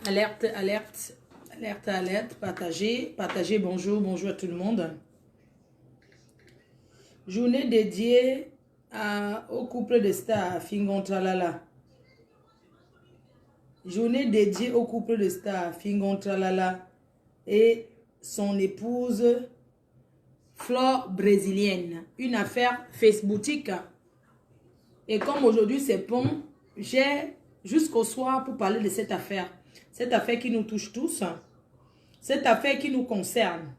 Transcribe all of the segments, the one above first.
Alerte, alerte, alerte, alerte, partagez, partagez, bonjour, bonjour à tout le monde. Journée dédiée au couple de stars, Fingon Tralala. Journée dédiée au couple de stars, Fingon Tralala et son épouse Flore brésilienne. Une affaire Facebookique. Et comme aujourd'hui c'est bon, j'ai jusqu'au soir pour parler de cette affaire. Cette affaire qui nous touche tous. Cette affaire qui nous concerne.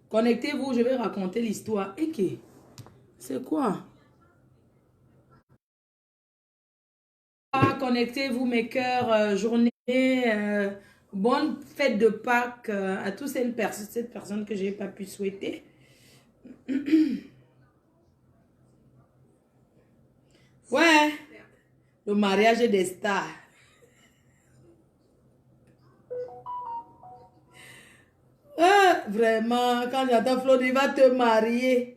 Connectez-vous, je vais raconter l'histoire. Et qui? C'est quoi? Connectez-vous mes cœurs, journée, bonne fête de Pâques à toutes cette personne que je n'ai pas pu souhaiter. Ouais, le mariage des stars. Ah, vraiment, quand j'entends Flore, il va te marier.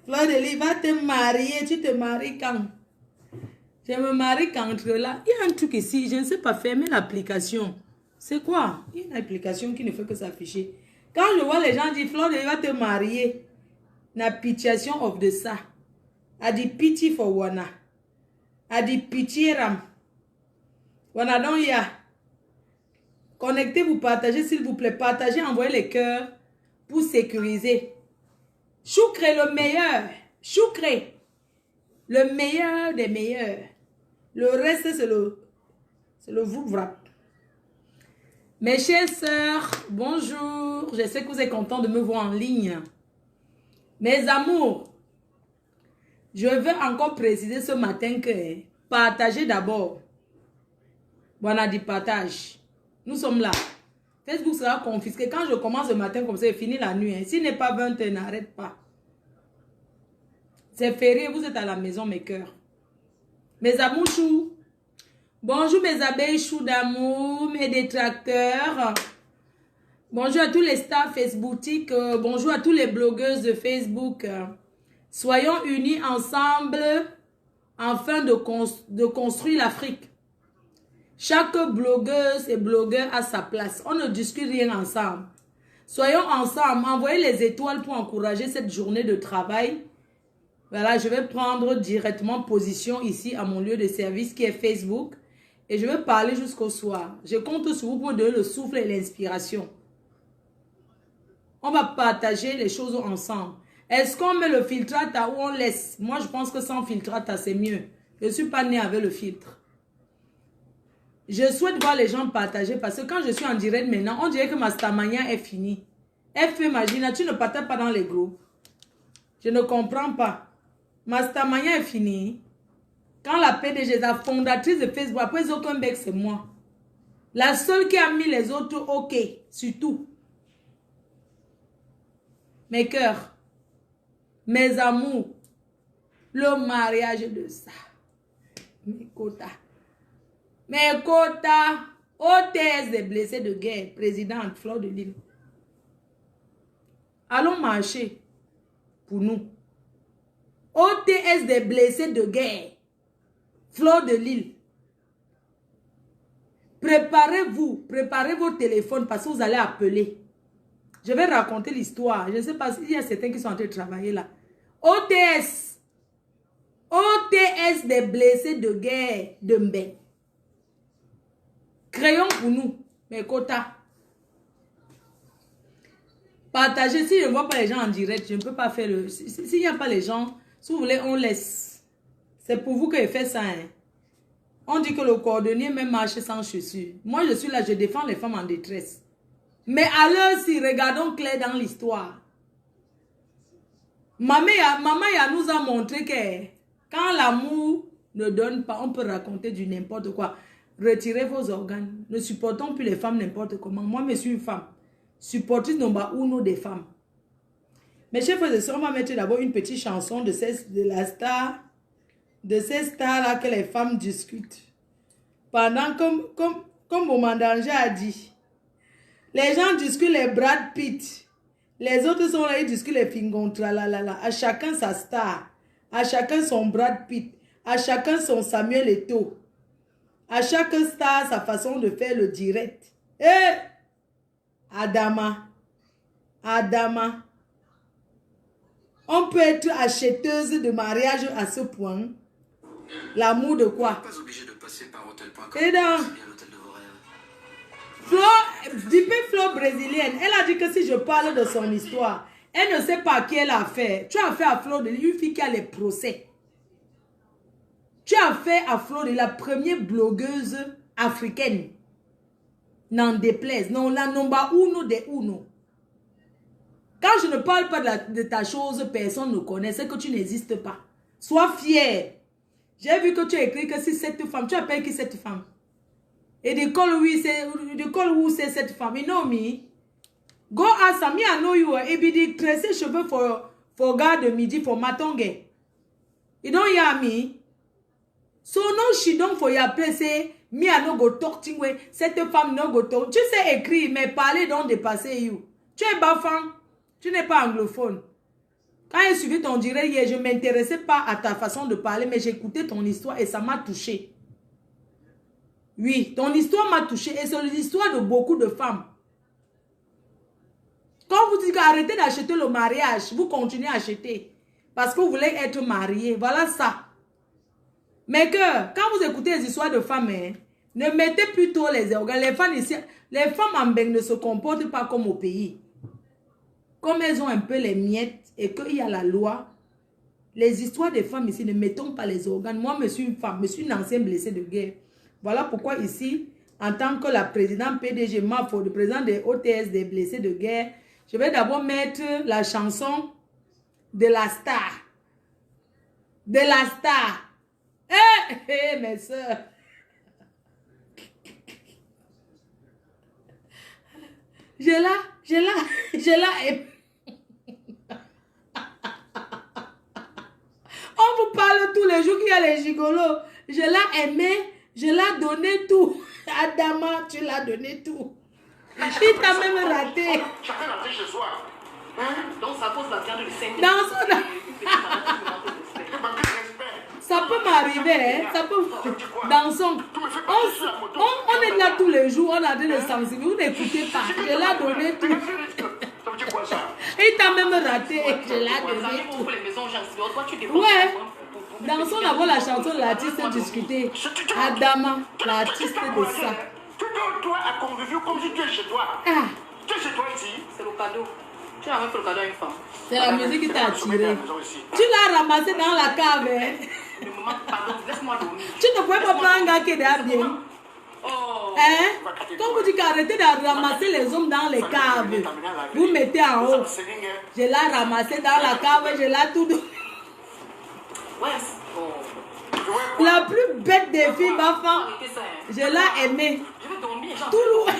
Flore, il va te marier. Tu te maries quand? Je me marie qu'entre là. Il y a un truc ici, je ne sais pas, fermer l'application. C'est quoi? Il y a une application qui ne fait que s'afficher. Quand je vois les gens dire, Flore, il va te marier. N'application of de ça. A dit pity for wana. A dit pitié ram. Wana donc il y a. Connectez-vous, partagez s'il vous plaît. Partagez, envoyez les cœurs pour sécuriser. Choucré le meilleur. Choucré. Le meilleur des meilleurs. Le reste, c'est le vrap. Mes chères sœurs, bonjour. Je sais que vous êtes contents de me voir en ligne. Mes amours, je veux encore préciser ce matin que partagez d'abord. Bon, on a dit partage. Nous sommes là. Facebook sera confisqué. Quand je commence le matin comme ça, c'est fini la nuit. S'il n'est pas 20h, n'arrête pas. C'est férié, vous êtes à la maison, mes cœurs. Mes amours choux. Bonjour mes abeilles choux d'amour, mes détracteurs. Bonjour à tous les stars Facebookiques. Bonjour à tous les blogueuses de Facebook. Soyons unis ensemble afin de construire l'Afrique. Chaque blogueuse et blogueur a sa place. On ne discute rien ensemble. Soyons ensemble. Envoyez les étoiles pour encourager cette journée de travail. Voilà, je vais prendre directement position ici à mon lieu de service qui est Facebook. Et je vais parler jusqu'au soir. Je compte sur vous pour donner le souffle et l'inspiration. On va partager les choses ensemble. Est-ce qu'on met le filtrata ou on laisse? Moi, je pense que sans filtrata, c'est mieux. Je ne suis pas née avec le filtre. Je souhaite voir les gens partager parce que quand je suis en direct maintenant, on dirait que ma stamania est finie. F. Magina, tu ne partages pas dans les groupes. Je ne comprends pas. Ma stamania est finie. Quand la PDG, la fondatrice de Facebook, après Zuckerberg, c'est moi. La seule qui a mis les autres OK, surtout. Mes cœurs, mes amours, le mariage de ça. Mes quotas. Mes quotas, hôtesse des blessés de guerre, présidente Flore de Lille. Allons marcher pour nous. OTS des blessés de guerre, Flore de Lille. Préparez-vous, préparez vos téléphones parce que vous allez appeler. Je vais raconter l'histoire. Je ne sais pas s'il y a certains qui sont en train de travailler là. OTS. OTS des blessés de guerre de Mbé. Créons pour nous, mes quotas. Partagez. Si je ne vois pas les gens en direct, je ne peux pas faire le... S'il n'y a pas les gens, si vous voulez, on laisse. C'est pour vous que je fais ça. Hein. On dit que le cordonnier même marche sans chaussures. Moi, je suis là, je défends les femmes en détresse. Mais alors, si regardons clair dans l'histoire. Maman nous a montré que quand l'amour ne donne pas, on peut raconter du n'importe quoi. Retirez vos organes. Ne supportons plus les femmes n'importe comment. Moi, je suis une femme. Supportrice number uno des femmes. Mes chers frères et sœurs, on va mettre d'abord une petite chanson de ces stars-là que les femmes discutent. Pendant, comme Bomandanger a dit, les gens discutent les Brad Pitt. Les autres sont là, ils discutent les Fingontra. À chacun sa star. À chacun son Brad Pitt. À chacun son Samuel Eto'o. À chaque star, sa façon de faire le direct. Eh! Adama. Adama. On peut être acheteuse de mariage à ce point. L'amour de quoi? Pas obligé de passer par hôtel.com. Et donc, C'est bien l'hôtel de vos rêves. Fleur brésilienne, elle a dit que si je parle de son histoire, elle ne sait pas qui elle a fait. Tu as fait à Fleur de une fille qui a les procès. Tu as fait à Fleur de la première blogueuse africaine. N'en déplaise. Non, la nomba uno de uno. Quand je ne parle pas de ta chose, personne ne connaît. C'est que tu n'existes pas. Sois fier. J'ai vu que tu as écrit que si cette femme, tu appelles qui cette femme? Et de call oui, c'est cette femme. You know me? Go ask me, I know you. Et puis de tresser cheveux for God de midi for matonge. You don't hear me? So no, she don't for your place. Me, I no go talk to you. Cette femme no go talk. Tu sais écrire, mais parler don't dépasser you. Tu es bafan. Tu n'es pas anglophone. Quand j'ai suivi ton direct hier, je ne m'intéressais pas à ta façon de parler, mais j'écoutais ton histoire et ça m'a touché. Oui, ton histoire m'a touché et c'est l'histoire de beaucoup de femmes. Quand vous dites qu'arrêtez d'acheter le mariage, vous continuez à acheter parce que vous voulez être marié. Voilà ça. Mais que quand vous écoutez les histoires de femmes, hein, ne mettez plus trop les organes. Les femmes ici, les femmes en Beng ne se comportent pas comme au pays. Comme elles ont un peu les miettes et qu'il y a la loi, les histoires des femmes ici, ne mettons pas les organes. Moi, je suis une femme, je suis une ancienne blessée de guerre. Voilà pourquoi ici, en tant que la présidente PDG MAFO, le président des OTS des blessés de guerre, je vais d'abord mettre la chanson de la star. De la star. Eh, mes soeurs. Je la On vous parle tous les jours qu'il y a les gigolos. Je l'ai aimé, je l'ai donné tout. Adama, tu l'as donné tout. Il t'a même raté. Chacun a fait chez soi. Hein? Donc ça pose la viande du Saint. Dans son... Ça peut m'arriver, hein? Ça peut... Dans son... On est là tous les jours, on a dit le sensibiliser. Vous n'écoutez pas. Je l'ai donné tout. Il t'a même raté. Je l'ai donné tout. Ouais. Dans son avant la chanson, l'artiste discutait. Adama, l'artiste de ça. Tu donnes toi à convivial comme si tu es chez toi. Ah. Tu es chez toi ici. C'est le cadeau. Tu as même fait le cadeau à une femme. C'est la musique qui t'a attiré. Tu l'as ramassé dans la cave. Ne me manque pas, laisse-moi dormir. Tu ne pouvais pas prendre un gars qui est déjà bien. Oh. Hein? Quand vous dites qu'arrêtez de ramasser les hommes dans les caves, vous mettez en haut. Je l'ai ramassé dans la cave, je l'ai tout donné. Ouais. Oh. La plus bête des filles, ma femme, je l'ai aimée. Je vais dormir. Tout loin.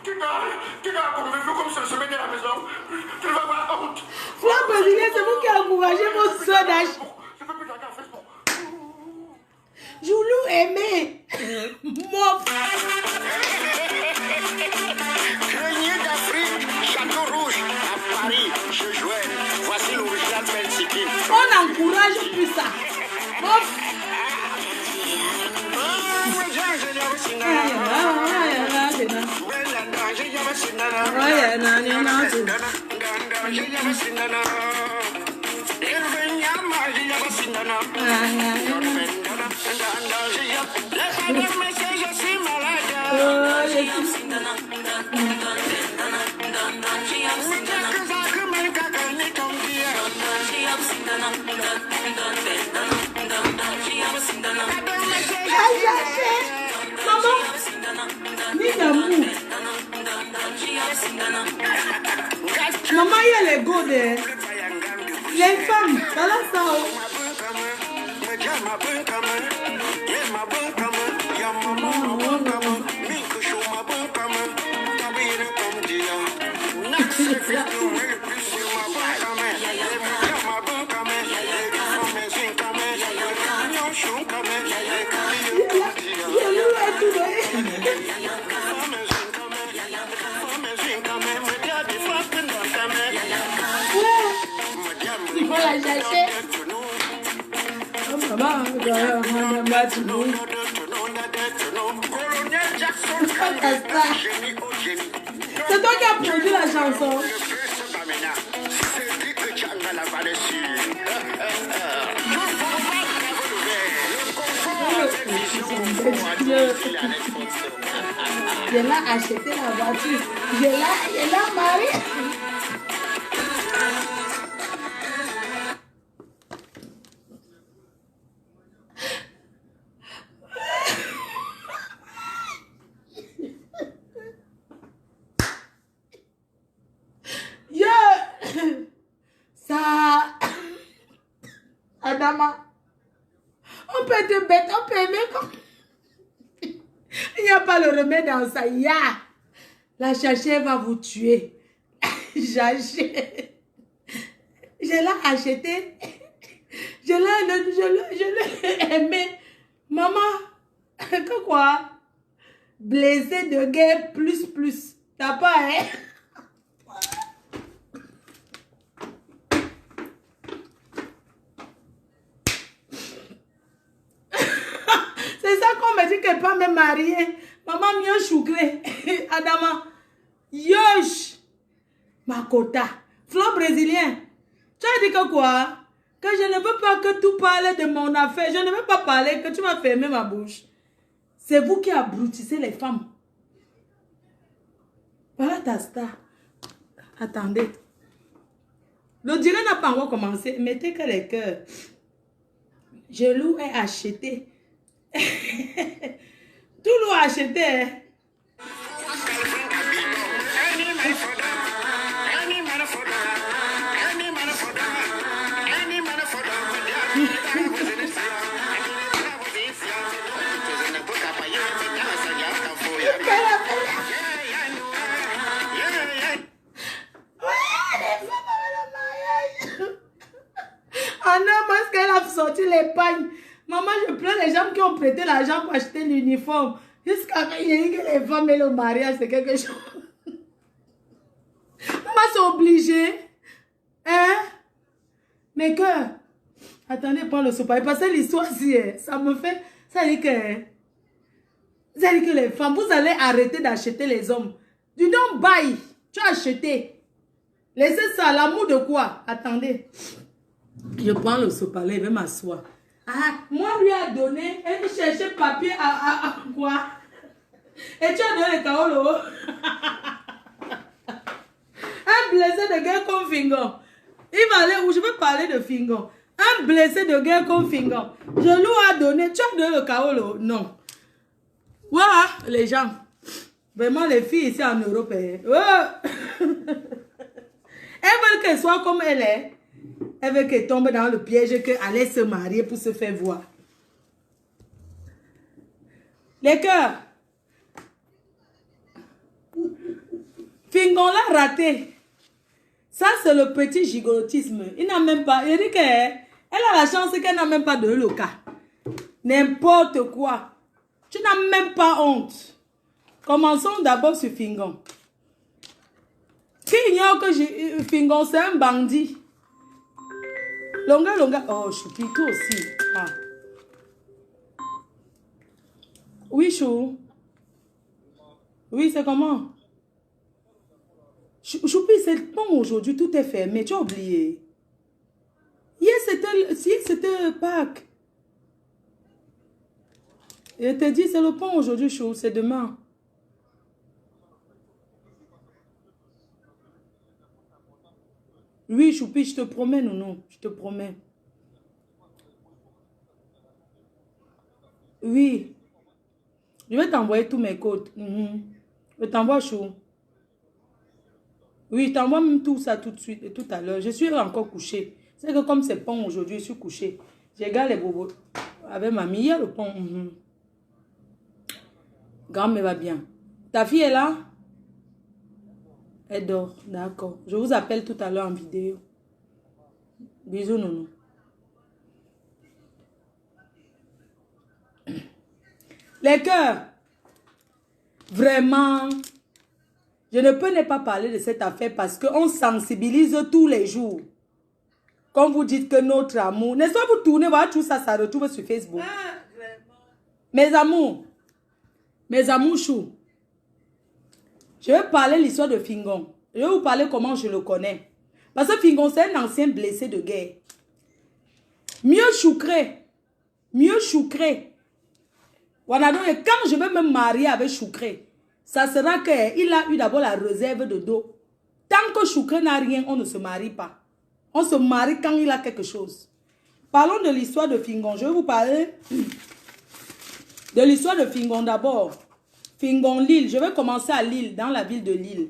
Tu dois convivial comme se mettre à la maison. Tu ne vas pas honte. Fleur brésilienne, c'est vous qui encouragez vos soeurs d'acheter. Je peux plus regarder en Facebook. Joulou aimé. Mon frère. Grenier d'Afrique, Château Rouge, à Paris, je jouais. Voici l'original Mexique. On n'encourage plus ça. Mon frère. Maman, il y a les godes. Les femmes, voilà ça. Il faut la chercher. C'est toi qui as produit la chanson. Je l'ai acheté la voiture. Je l'ai marié. Ça, Adama, on peut être bête, on peut aimer comme... Il n'y a pas le remède dans ça. La chercheur va vous tuer. J'achète. Je l'ai acheté. Je l'ai aimé. Maman, que quoi? Blessé de guerre plus. T'as pas, hein? C'est ça qu'on me dit qu'elle ne peut pas me marier. Maman, mieux choucré. Adama. Yosh. Makota. Flot brésilien. Tu as dit que quoi? Que je ne veux pas que tu parles de mon affaire. Je ne veux pas parler, que tu vas fermer ma bouche. C'est vous qui abrutissez les femmes. Voilà ta star. Attendez. Le direct n'a pas encore commencé. Mettez que les cœurs. Je l'ai acheté. Tout l'eau acheté. Hein? Ah non, parce qu'elle a sorti l'épargne. Maman, je pleure les gens qui ont prêté l'argent pour acheter l'uniforme. Jusqu'à ce qu'il y ait que les femmes et le mariage, c'est quelque chose. Maman, c'est obligé. Hein? Mais que... Attendez, prends le sopa. Parce que l'histoire, si, ça me fait... Ça dit que les femmes, vous allez arrêter d'acheter les hommes. Du don't buy. Tu as acheté. Laissez ça, l'amour de quoi? Attendez. Je prends le sopalin, il va m'asseoir. Ah, moi lui a donné, elle cherchait papier à quoi? Et tu as donné le kaolo. Un blessé de guerre comme Fingon. Il va aller où je veux parler de Fingon. Un blessé de guerre comme Fingon. Je lui ai donné, tu as donné le kaolo? Non. Voilà, les gens. Vraiment, les filles ici en Europe. Elles veulent qu'elles soient comme elle est. Elle veut qu'elle tombe dans le piège qu'elle allait se marier pour se faire voir. Les cœurs. Fingon l'a raté. Ça, c'est le petit gigolotisme. Il n'a même pas... Il dit qu'elle a la chance qu'elle n'a même pas de le cas. N'importe quoi. Tu n'as même pas honte. Commençons d'abord sur Fingon. Qui ignore que Fingon, c'est un bandit. Longa. Oh, Choupi, toi aussi. Ah. Oui, Chou. Oui, c'est comment? Choupi, c'est bon aujourd'hui, tout est fermé. Tu as oublié. Hier, c'était Pâques. Je te dis, c'est le pont aujourd'hui, Chou. C'est demain. Oui, Choupi, je te promets, non, je te promets. Oui. Je vais t'envoyer tous mes codes. Je t'envoie, Chou. Oui, je t'envoie même tout ça tout de suite et tout à l'heure. Je suis encore couchée. C'est que comme c'est pont aujourd'hui, je suis couchée. Je regarde les bobos. Avec mamie, il y a le pont. Grand-mère va bien. Ta fille est là? Elle dort, d'accord. Je vous appelle tout à l'heure en vidéo. Bisous, nounou. Les cœurs, vraiment, je ne peux ne pas parler de cette affaire parce qu'on sensibilise tous les jours. Comme vous dites que notre amour, n'est-ce pas, vous tournez, voilà tout ça, ça retrouve sur Facebook. Mes amours chou, Je vais parler l'histoire de Fingon. Je vais vous parler comment je le connais. Parce que Fingon, c'est un ancien blessé de guerre. Mieux Choukré. Mieux Choukré. Wanadon, et quand je vais me marier avec Choukré, ça sera qu'il a eu d'abord la réserve de dos. Tant que Choukré n'a rien, on ne se marie pas. On se marie quand il a quelque chose. Parlons de l'histoire de Fingon. Je vais vous parler de l'histoire de Fingon d'abord. Fingon Lille. Je vais commencer à Lille, dans la ville de Lille.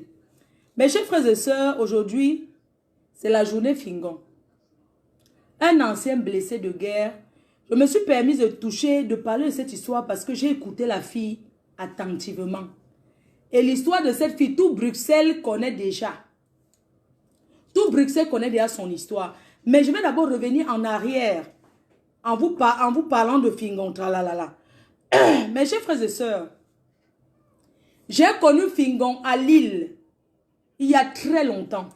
Mes chers frères et sœurs, aujourd'hui, c'est la journée Fingon. Un ancien blessé de guerre. Je me suis permis de toucher, de parler de cette histoire parce que j'ai écouté la fille attentivement. Et l'histoire de cette fille, tout Bruxelles connaît déjà. Tout Bruxelles connaît déjà son histoire. Mais je vais d'abord revenir en arrière en vous parlant de Fingon. Mes chers frères et sœurs, j'ai connu Fingon à Lille il y a très longtemps.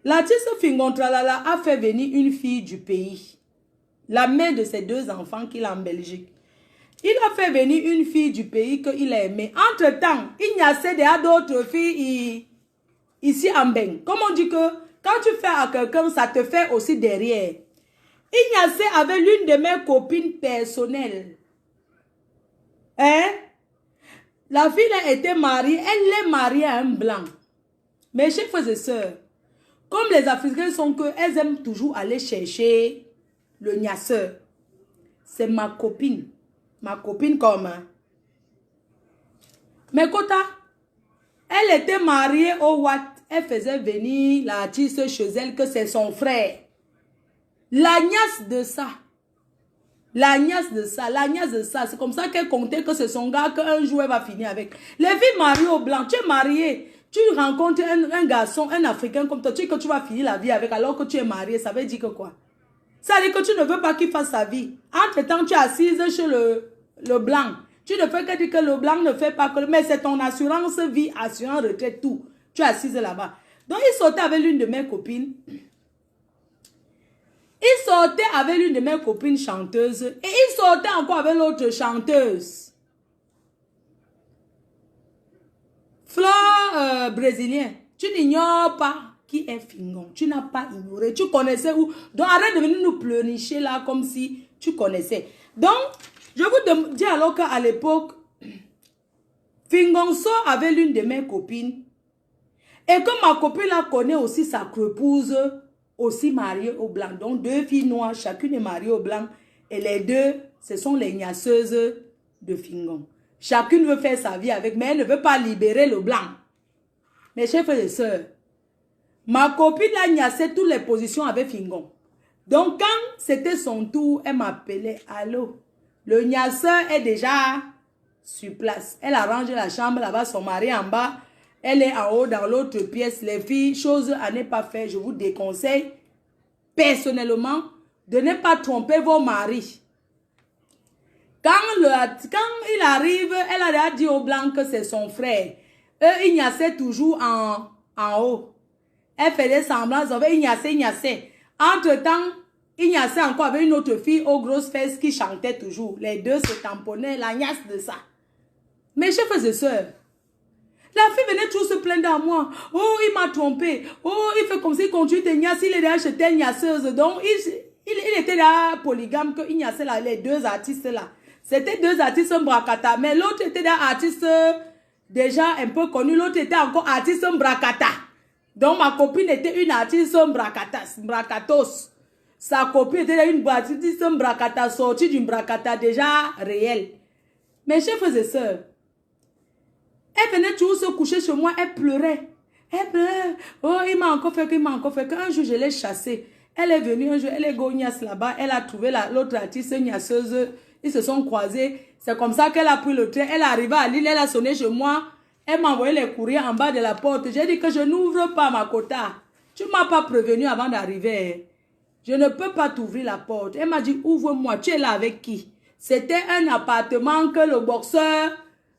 L'artiste Fingon Tralala a fait venir une fille du pays, la mère de ses 2 enfants qu'il a en Belgique. Il a fait venir une fille du pays qu'il a aimé. Entre-temps, il y a d'autres filles ici en Beng. Comme on dit que quand tu fais à quelqu'un, ça te fait aussi derrière. Ignace avait l'une de mes copines personnelles. Hein? La fille a été mariée, elle est mariée à un blanc. Mes chers frères et sœurs, comme les Africains sont que, elles aiment toujours aller chercher le gnasseur. C'est ma copine. Ma copine comme... Mais Kota, elle était mariée au Watt. Elle faisait venir l'artiste chez elle que c'est son frère. La niace de ça. La niace de ça. La niace de ça. C'est comme ça qu'elle comptait que c'est son gars qu'un jour elle va finir avec. Les filles mariées au blanc. Tu es marié. Tu rencontres un garçon, un Africain comme toi. Tu dis que tu vas finir la vie avec alors que tu es marié. Ça veut dire que quoi? Ça veut dire que tu ne veux pas qu'il fasse sa vie. Entre-temps, tu es assise chez le blanc. Tu ne fais que dire que le blanc ne fait pas que... Mais c'est ton assurance vie, assurance retraite, tout. Tu es assise là-bas. Donc, il sortait avec l'une de mes copines. Il sortait avec l'une de mes copines chanteuses. Et il sortait encore avec l'autre chanteuse. Fleur brésilien. Tu n'ignores pas qui est Fingon. Tu n'as pas ignoré. Tu connaissais où. Donc, arrête de venir nous pleurnicher là comme si tu connaissais. Donc, je vous dis alors qu'à l'époque, Fingon sort avec l'une de mes copines. Et que ma copine la connaît aussi sa épouse, aussi mariée au blanc. Donc 2 filles noires, chacune est mariée au blanc. Et les 2, ce sont les gnasseuses de Fingon. Chacune veut faire sa vie avec, mais elle ne veut pas libérer le blanc. Mes chers frères et sœurs, ma copine a gnassé toutes les positions avec Fingon. Donc quand c'était son tour, elle m'appelait, allô, le gnasseur est déjà sur place. Elle a rangé la chambre là-bas, son mari en bas. Elle est en haut dans l'autre pièce. Les filles, chose à ne pas faire. Je vous déconseille personnellement de ne pas tromper vos maris. Quand il arrive, elle a déjà dit au blanc que c'est son frère. Eux, ils gnassaient toujours en haut. Elle faisait semblant, ils gnassaient. Entre-temps, ils gnassaient encore avec une autre fille aux grosses fesses qui chantait toujours. Les 2 se tamponnaient, la gnasse de ça. Mes chers frères et sœurs, la fille venait toujours se plaindre à moi. Oh, il m'a trompé. Oh, il fait comme s'il continue de gnasser. Il est déjà chez telle gnasseuse. Donc, il était là polygame qu'il gnassait là, les 2 artistes là. C'était 2 artistes bracata. Mais l'autre était un artiste déjà un peu connu. L'autre était encore artiste bracata. Donc, ma copine était une artiste bracatos. Sa copine était une artiste bracata sortie d'une bracata déjà réelle. Mes chers frères et sœurs, elle venait toujours se coucher chez moi, elle pleurait. Elle pleurait. Oh, il m'a encore fait qu'un jour je l'ai chassée. Elle est venue un jour, elle est gognasse là-bas, elle a trouvé l'autre artiste gnasseuse. Ils se sont croisés. C'est comme ça qu'elle a pris le train. Elle est arrivée à Lille, elle a sonné chez moi. Elle m'a envoyé les courriers en bas de la porte. J'ai dit que je n'ouvre pas ma quota. Tu ne m'as pas prévenu avant d'arriver. Je ne peux pas t'ouvrir la porte. Elle m'a dit, ouvre-moi. Tu es là avec qui? C'était un appartement que le boxeur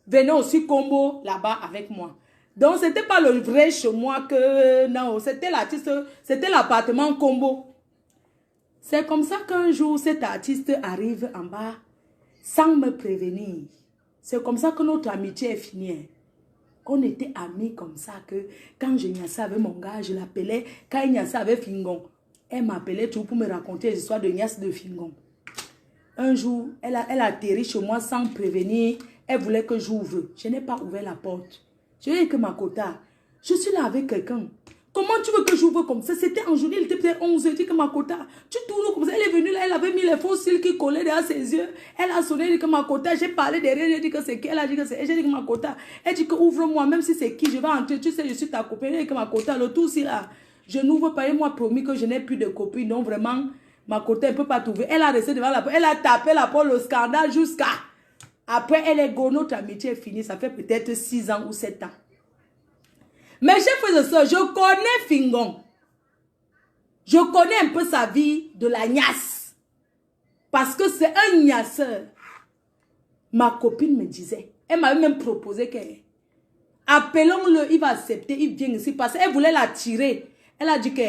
venait aussi combo là-bas avec moi. Donc, ce n'était pas le vrai chez moi que... Non, c'était l'artiste, c'était l'appartement combo. C'est comme ça qu'un jour, cet artiste arrive en bas sans me prévenir. C'est comme ça que notre amitié est finie. On était amis comme ça que quand je niassais avec mon gars, je l'appelais. Quand il niassait avec Fingon, elle m'appelait tout pour me raconter les histoires de niasse de Fingon. Un jour, elle a atterri chez moi sans prévenir. Elle voulait que j'ouvre. Je n'ai pas ouvert la porte. Je lui ai dit que Makota, je suis là avec quelqu'un. Comment tu veux que j'ouvre comme ça? C'était en journée, il était peut-être 11h. Je dis que Makota, tu tournes comme ça. Elle est venue là, elle avait mis les faux cils qui collaient derrière ses yeux. Elle a sonné, elle dit que Makota, j'ai parlé derrière, j'ai dit que c'est qui? Elle a dit que c'est elle. J'ai dit que Makota, elle dit que ouvre-moi, même si c'est qui, je vais entrer. Tu sais, je suis ta copine. Elle dit que Makota, le tout c'est là. Je n'ouvre pas, et moi promis que je n'ai plus de copine. Donc vraiment, Makota, elle ne peut pas trouver. Elle a resté devant la porte, elle a tapé la porte, le scandale jusqu'à. Après, elle est go, notre amitié est finie. Ça fait peut-être 6 ans ou 7 ans. Mais chers frères et sœurs, je connais Fingon. Je connais un peu sa vie de la gnasse. Parce que c'est un gnasseur. Ma copine me disait, elle m'avait même proposé qu'elle... Appelons-le, il va accepter, il vient ici. Parce qu'elle voulait l'attirer. Elle a dit que...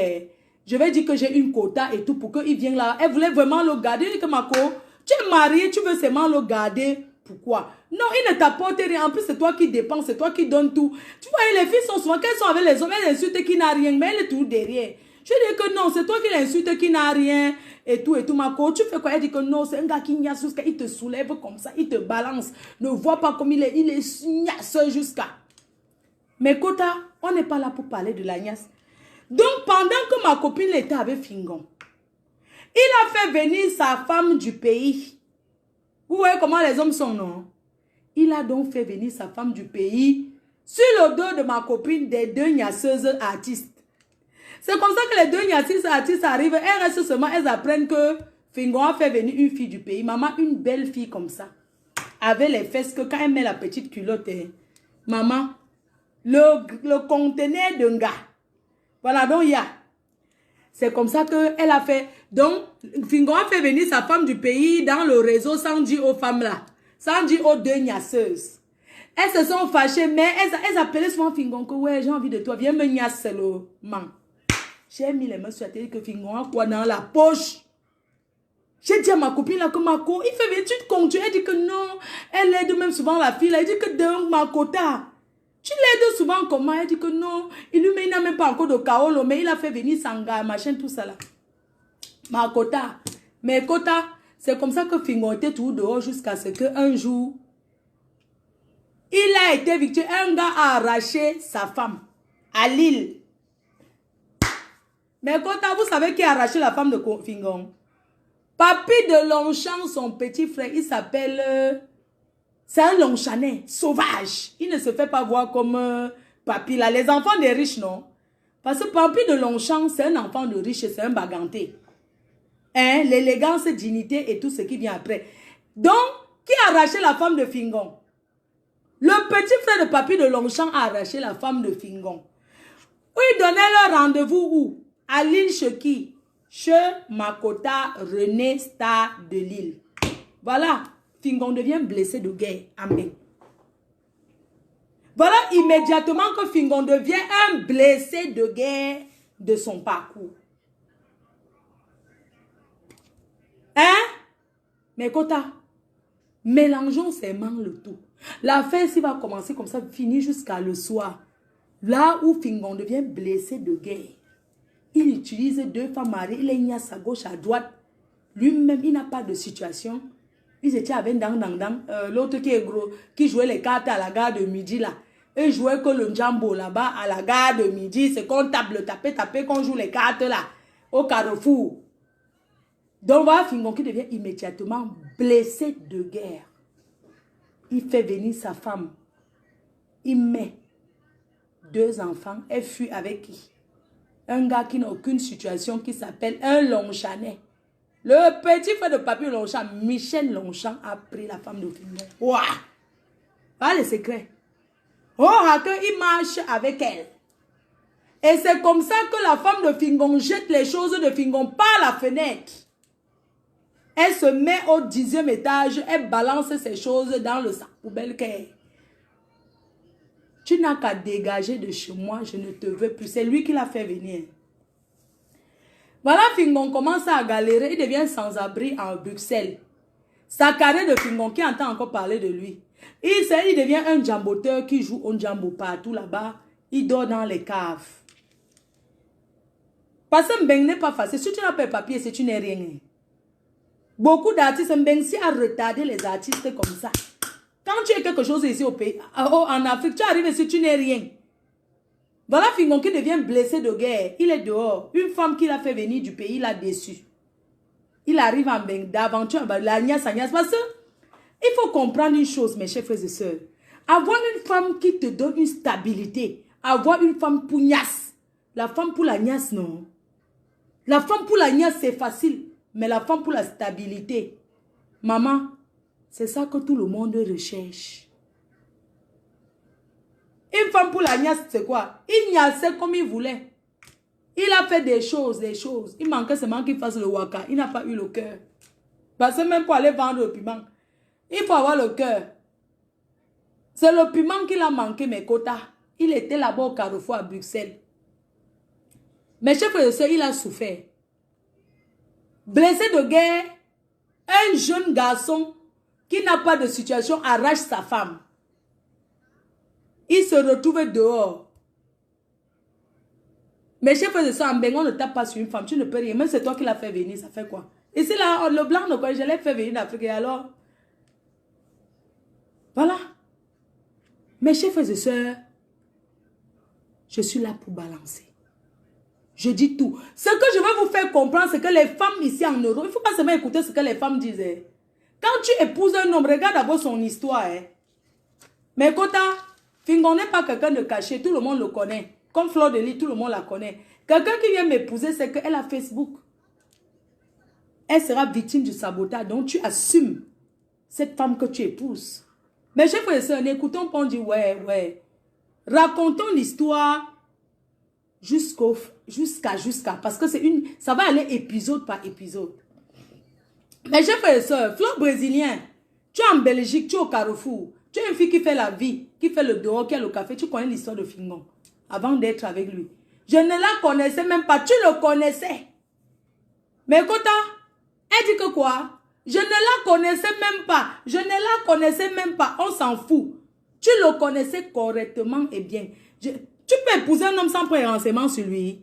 Je vais dire que j'ai une quota et tout pour qu'il vienne là. Elle voulait vraiment le garder. Elle dit que Mako, tu es marié, tu veux seulement le garder. Pourquoi? Non, il ne t'apporte rien. En plus, c'est toi qui dépenses, c'est toi qui donnes tout. Tu vois, les filles sont souvent, quand elles sont avec les hommes, elles insultent qui n'a rien, mais elles est tout derrière. Je dis que non, c'est toi qui l'insulte qui n'a rien et tout, Mako. Tu fais quoi? Elle dit que non, c'est un gars qui niasse jusqu'à, il te soulève comme ça, il te balance. Ne vois pas comme il est niasseux jusqu'à. Mais Kota, on n'est pas là pour parler de la niasse. Donc, pendant que ma copine était avec Fingon, il a fait venir sa femme du pays. Vous voyez comment les hommes sont, non? Il a donc fait venir sa femme du pays sur le dos de ma copine des 2 niasseuses artistes. C'est comme ça que les 2 niasseuses artistes arrivent. Elles restent seulement, elles apprennent que Fingon a fait venir une fille du pays. Maman, une belle fille comme ça. Avec les fesses que quand elle met la petite culotte, maman, le conteneur d'un gars. Voilà, donc il y a. C'est comme ça qu'elle a fait. Donc, Fingon a fait venir sa femme du pays dans le réseau sans dire aux femmes là. Sans dire aux 2 niasseuses. Elles se sont fâchées, mais elles appelaient souvent Fingon que ouais, j'ai envie de toi, viens me niasse le man. J'ai mis les mains sur la télé que Fingon a quoi dans la poche. J'ai dit à ma copine là que Mako, il fait venir, tu te comptes. Elle dit que non, elle aide même souvent la fille là. Elle dit que donc Makota. Tu l'aides souvent comment? Elle dit que non, il n'a même pas encore de kaolo, mais il a fait venir Sanga, machin, tout ça là. Ma Kota. Mais Kota, c'est comme ça que Fingon était tout dehors jusqu'à ce qu'un jour, il a été victime. Un gars a arraché sa femme à Lille. Mais Kota, vous savez qui a arraché la femme de Fingon? Papi de Longchamp, son petit frère, il s'appelle... C'est un Longchanais, sauvage. Il ne se fait pas voir comme Papi là. Les enfants des riches, non? Parce que Papi de Longchamp, c'est un enfant de riche, c'est un baganté. Hein? L'élégance, dignité et tout ce qui vient après. Donc, qui a arraché la femme de Fingon? Le petit frère de Papi de Longchamp a arraché la femme de Fingon. Où ils donnaient leur rendez-vous où? À Lille, chez qui? Chez Makota René Star de Lille. Voilà. Fingon devient blessé de guerre. Amen. Voilà immédiatement que Fingon devient un blessé de guerre de son parcours. Hein? Mais Kota, mélangeons seulement le tout. L'affaire s'il va commencer comme ça, finir jusqu'à le soir. Là où Fingon devient blessé de guerre. Il utilise 2 femmes mariées, il est à gauche, à droite. Lui-même, il n'a pas de situation. Ils étaient avec l'autre qui est gros, qui jouait les cartes à la gare de midi là. Et jouait que le jambo là-bas à la gare de midi. C'est qu'on tape le taper, qu'on joue les cartes là, au carrefour. Donc voilà Fingon qui devient immédiatement blessé de guerre. Il fait venir sa femme. Il met 2 enfants. Elle fuit avec qui? Un gars qui n'a aucune situation, qui s'appelle un Longchanais. Le petit frère de Papi Longchamp, Michel Longchamp, a pris la femme de Fingon. Waouh! Voilà le secret. Oh, il marche avec elle. Et c'est comme ça que la femme de Fingon jette les choses de Fingon par la fenêtre. Elle se met au 10e étage, elle balance ses choses dans le sac poubelle qu'elle. Tu n'as qu'à dégager de chez moi, je ne te veux plus. C'est lui qui l'a fait venir. Voilà, Fingon commence à galérer, il devient sans-abri en Bruxelles. Sa carrière de Fingon qui entend encore parler de lui. Il devient un jamboteur qui joue au jambo partout là-bas. Il dort dans les caves. Parce que Mbeng n'est pas facile. Si tu n'as pas de papier, c'est tu n'es rien. Beaucoup d'artistes, Mbeng si a retardé les artistes comme ça. Quand tu es quelque chose ici au pays, en Afrique, tu arrives ici, tu n'es rien. Voilà Fingon qui devient blessé de guerre. Il est dehors. Une femme qui l'a fait venir du pays, il l'a déçu. Il arrive en Mbeng d'aventure, la niasse. Parce que il faut comprendre une chose, mes chers frères et sœurs. Avoir une femme qui te donne une stabilité. Avoir une femme pugnace. La femme pour la niasse, non. La femme pour la niasse, c'est facile. Mais la femme pour la stabilité. Maman, c'est ça que tout le monde recherche. Une femme pour la niasse, c'est quoi? Il niassait comme il voulait. Il a fait des choses. Il manquait seulement qu'il fasse le waka. Il n'a pas eu le cœur. Parce que même pour aller vendre le piment, il faut avoir le cœur. C'est le piment qu'il a manqué, mes quotas. Il était là-bas au Carrefour à Bruxelles. Mes chers frères et sœurs, il a souffert. Blessé de guerre, un jeune garçon qui n'a pas de situation arrache sa femme. Il se retrouve dehors. Mes chers frères et sœurs, en Mbeng, on ne tape pas sur une femme. Tu ne peux rien. Même c'est toi qui l'as fait venir, ça fait quoi? Ici, là, le blanc, je l'ai fait venir d'Afrique. Et alors? Voilà. Mes chers frères et sœurs, je suis là pour balancer. Je dis tout. Ce que je veux vous faire comprendre, c'est que les femmes ici en Europe, il ne faut pas seulement écouter ce que les femmes disent. Quand tu épouses un homme, regarde d'abord son histoire. Mais Kota, Fingon n'est pas quelqu'un de caché, tout le monde le connaît. Comme Fleur de Lis, tout le monde la connaît. Quelqu'un qui vient m'épouser, c'est qu'elle a Facebook. Elle sera victime du sabotage. Donc tu assumes cette femme que tu épouses. Mais chers frères et sœurs, n'écoutons pas, on dit ouais. Racontons l'histoire jusqu'à. Parce que ça va aller épisode par épisode. Mais chers frères et sœurs, Fleur brésilien, tu es en Belgique, tu es au Carrefour. Tu es une fille qui fait la vie, qui fait le dehors, qui a le café. Tu connais l'histoire de Fingon avant d'être avec lui. Je ne la connaissais même pas. Tu le connaissais. Mais Kota, elle dit que quoi? Je ne la connaissais même pas. Je ne la connaissais même pas. On s'en fout. Tu le connaissais correctement et bien. Tu peux épouser un homme sans prendre renseignement sur lui.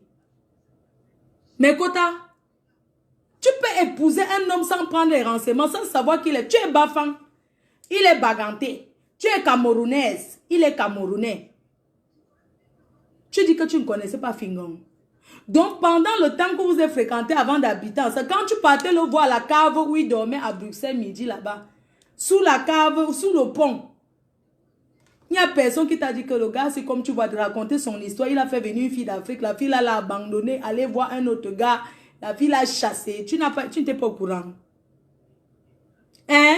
Mais Kota, tu peux épouser un homme sans prendre les renseignements, sans savoir qu'il est. Tu es Bafang. Il est Baganté. Tu es Camerounaise. Il est Camerounais. Tu dis que tu ne connaissais pas Fingon. Donc, pendant le temps que vous avez fréquenté avant d'habiter, c'est quand tu partais le voir à la cave où il dormait à Bruxelles midi là-bas. Sous la cave, sous le pont. Il n'y a personne qui t'a dit que le gars, c'est comme tu vas te raconter son histoire. Il a fait venir une fille d'Afrique. La fille l'a abandonné. Aller voir un autre gars. La fille l'a chassé. Tu n'étais pas au courant. Hein?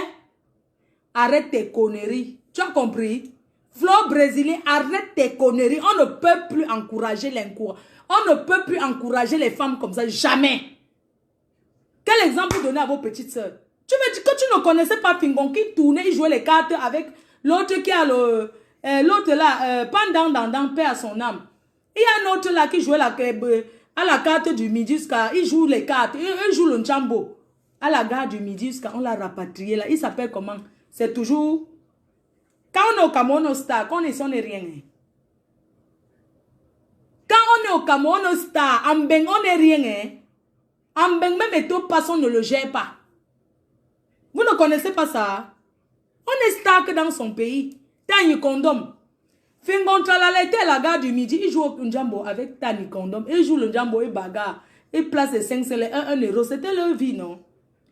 Arrête tes conneries. Tu as compris? Fleur brésilien, arrête tes conneries. On ne peut plus encourager l'incours. On ne peut plus encourager les femmes comme ça. Jamais. Quel exemple vous donnez à vos petites sœurs? Tu veux dire que tu ne connaissais pas Fingon qui tournait, il jouait les cartes avec l'autre qui a le... l'autre là, pendant paix à son âme. Il y a un autre là qui jouait à la carte du midi jusqu'à... Il joue les cartes. Il joue le jambo. À la gare du midi jusqu'à... On l'a rapatrié là. Il s'appelle comment? C'est toujours... Quand on est au Cameroun, on star. Quand on est ici, on n'est rien. Quand on est au Cameroun, on star. En Mbeng, on n'est rien. En Mbeng, même et tout passe, on ne le gère pas. Vous ne connaissez pas ça? On est star que dans son pays. Tani Condom. Fingon Tralala était à la gare du midi. Il joue au Njambo avec Tani Condom. Il joue le Njambo et bagarre. Il place les 5 cents, 1 euro. C'était leur vie, non?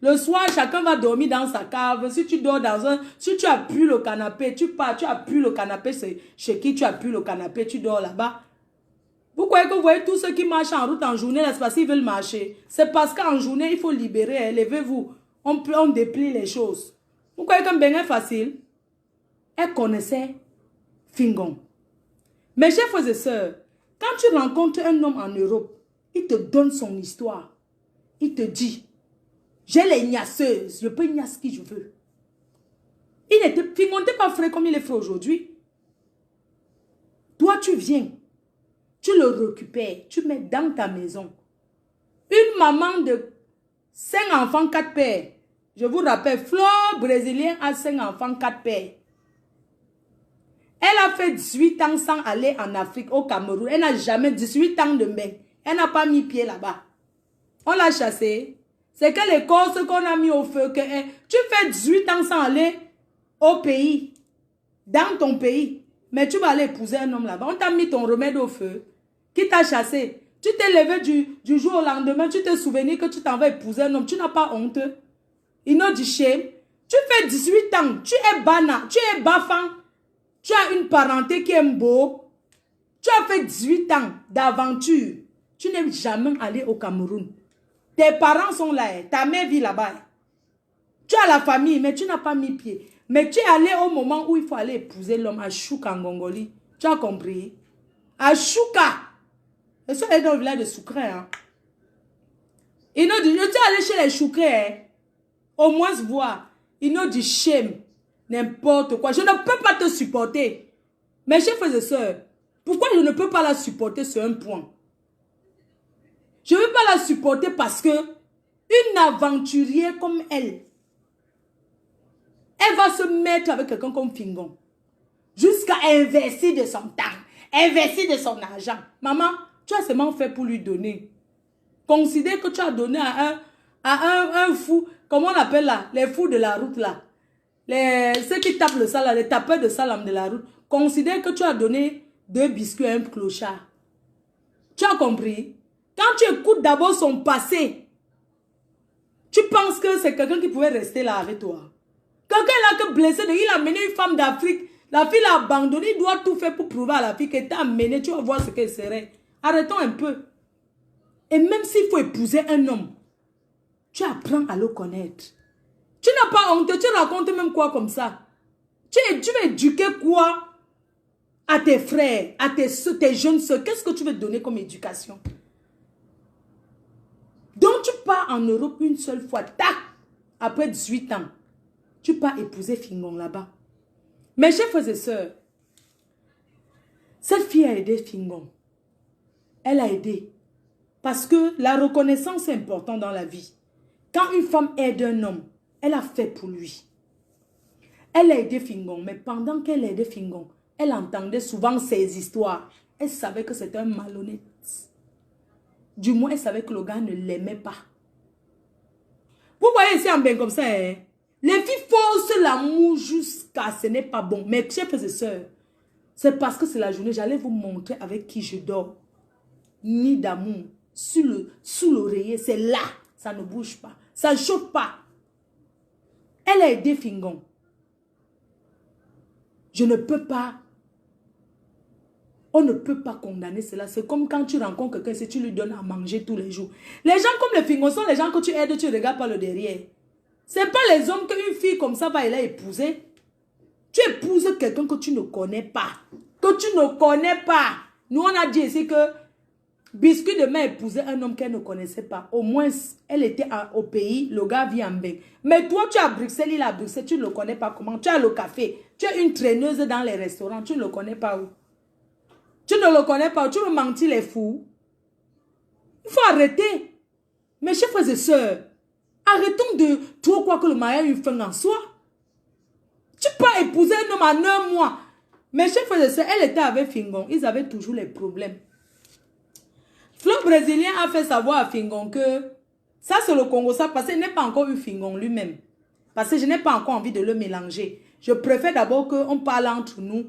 Le soir, chacun va dormir dans sa cave. Si tu dors dans un... Si tu appuies le canapé, tu pars, tu appuies le canapé, c'est chez qui tu appuies le canapé, tu dors là-bas. Vous croyez que vous voyez tous ceux qui marchent en route en journée, là, c'est parce qu'ils veulent marcher. C'est parce qu'en journée, il faut libérer. Levez-vous. On déplie les choses. Vous croyez que Mbeng est facile? Elle connaissait Fingon. Mes chers frères et sœurs, quand tu rencontres un homme en Europe, il te donne son histoire. Il te dit... J'ai les gnasseuses. Je peux gnasse qui je veux. Fingon n'était pas frais comme il est frais aujourd'hui. Toi, tu viens. Tu le récupères. Tu mets dans ta maison. Une maman de 5 enfants, 4 pères. Je vous rappelle, Fleur brésilien a 5 enfants, 4 pères. fait 18 ans sans aller en Afrique, au Cameroun. Elle n'a jamais 18 ans de mai. Elle n'a pas mis pied là-bas. On l'a chassée. C'est que les Corses qu'on a mis au feu. Que, tu fais 18 ans sans aller au pays. Dans ton pays. Mais tu vas aller épouser un homme là-bas. On t'a mis ton remède au feu. Qui t'a chassé. Tu t'es levé du jour au lendemain. Tu te souviens que tu t'en vas épouser un homme. Tu n'as pas honte. Il n'a dit shame. Tu fais 18 ans. Tu es bana. Tu es bafan. Tu as une parenté qui est beau. Tu as fait 18 ans d'aventure. Tu n'es jamais allé au Cameroun. Tes parents sont là. Ta mère vit là-bas. Tu as la famille, mais tu n'as pas mis pied. Mais tu es allé au moment où il faut aller épouser l'homme à Chouka en Gongoli. Tu as compris? À Chouka. Et ça, elle est dans le village de Soukré. Hein. Il nous dit, tu es allé chez les Choukré. Hein. Au moins voir. Il nous dit, shame. N'importe quoi. Je ne peux pas te supporter. Mes chers frères et sœurs, pourquoi je ne peux pas la supporter sur un point? Je ne veux pas la supporter parce que une aventurière comme elle va se mettre avec quelqu'un comme Fingon. Jusqu'à investir de son temps, investir de son argent. Maman, tu as seulement fait pour lui donner. Considère que tu as donné à un fou, comment on appelle là, les fous de la route là. Ceux qui tapent le salam, les tapeurs de salam de la route. Considère que tu as donné 2 biscuits à un clochard. Tu as compris? Quand tu écoutes d'abord son passé, tu penses que c'est quelqu'un qui pouvait rester là avec toi. Quelqu'un là que blessé, il a amené une femme d'Afrique. La fille l'a abandonné, il doit tout faire pour prouver à la fille qu'elle t'a amené. Tu vas voir ce qu'elle serait. Arrêtons un peu. Et même s'il faut épouser un homme, tu apprends à le connaître. Tu n'as pas honte, tu racontes même quoi comme ça. Tu veux éduquer quoi à tes frères, à tes jeunes soeurs. Qu'est-ce que tu veux donner comme éducation? Donc tu pars en Europe une seule fois, tac, après 18 ans. Tu pars épouser Fingon là-bas. Mes chers frères et sœurs, cette fille a aidé Fingon. Elle a aidé. Parce que la reconnaissance est importante dans la vie. Quand une femme aide un homme, elle a fait pour lui. Elle a aidé Fingon, mais pendant qu'elle aidait Fingon, elle entendait souvent ses histoires. Elle savait que c'était un malhonnête. Du moins, elle savait que le gars ne l'aimait pas. Vous voyez ici en bien comme ça, hein? Les filles forcent l'amour jusqu'à ce n'est pas bon. Mais chers frères et sœurs, c'est parce que c'est la journée, j'allais vous montrer avec qui je dors. Ni d'amour. Sous l'oreiller, c'est là. Ça ne bouge pas. Ça ne chauffe pas. Elle a aidé Fingon. Je ne peux pas. On ne peut pas condamner cela. C'est comme quand tu rencontres quelqu'un, si tu lui donnes à manger tous les jours. Les gens comme les Fingons sont les gens que tu aides, tu ne regardes pas le derrière. Ce n'est pas les hommes qu'une fille comme ça va aller épouser. Tu épouses quelqu'un que tu ne connais pas. Que tu ne connais pas. Nous, on a dit ici que Biscuit demain épousait un homme qu'elle ne connaissait pas. Au moins, elle était au pays, le gars vit en bain. Mais toi, tu es à Bruxelles, il est à Bruxelles, tu ne le connais pas comment. Tu as le café, tu es une traîneuse dans les restaurants, tu ne le connais pas où. Tu ne le connais pas où, tu veux mentir les fous. Il faut arrêter. Mes chers frères et sœurs, arrêtons de trop croire que le mariage est une fin en soi. Tu peux épouser un homme en 1 mois. Mes chers frères et sœurs, elle était avec Fingon, ils avaient toujours les problèmes. Flo brésilien a fait savoir à Fingon que ça c'est le Congo, ça parce qu'il n'est pas encore eu Fingon lui-même. Parce que je n'ai pas encore envie de le mélanger. Je préfère d'abord qu'on parle entre nous.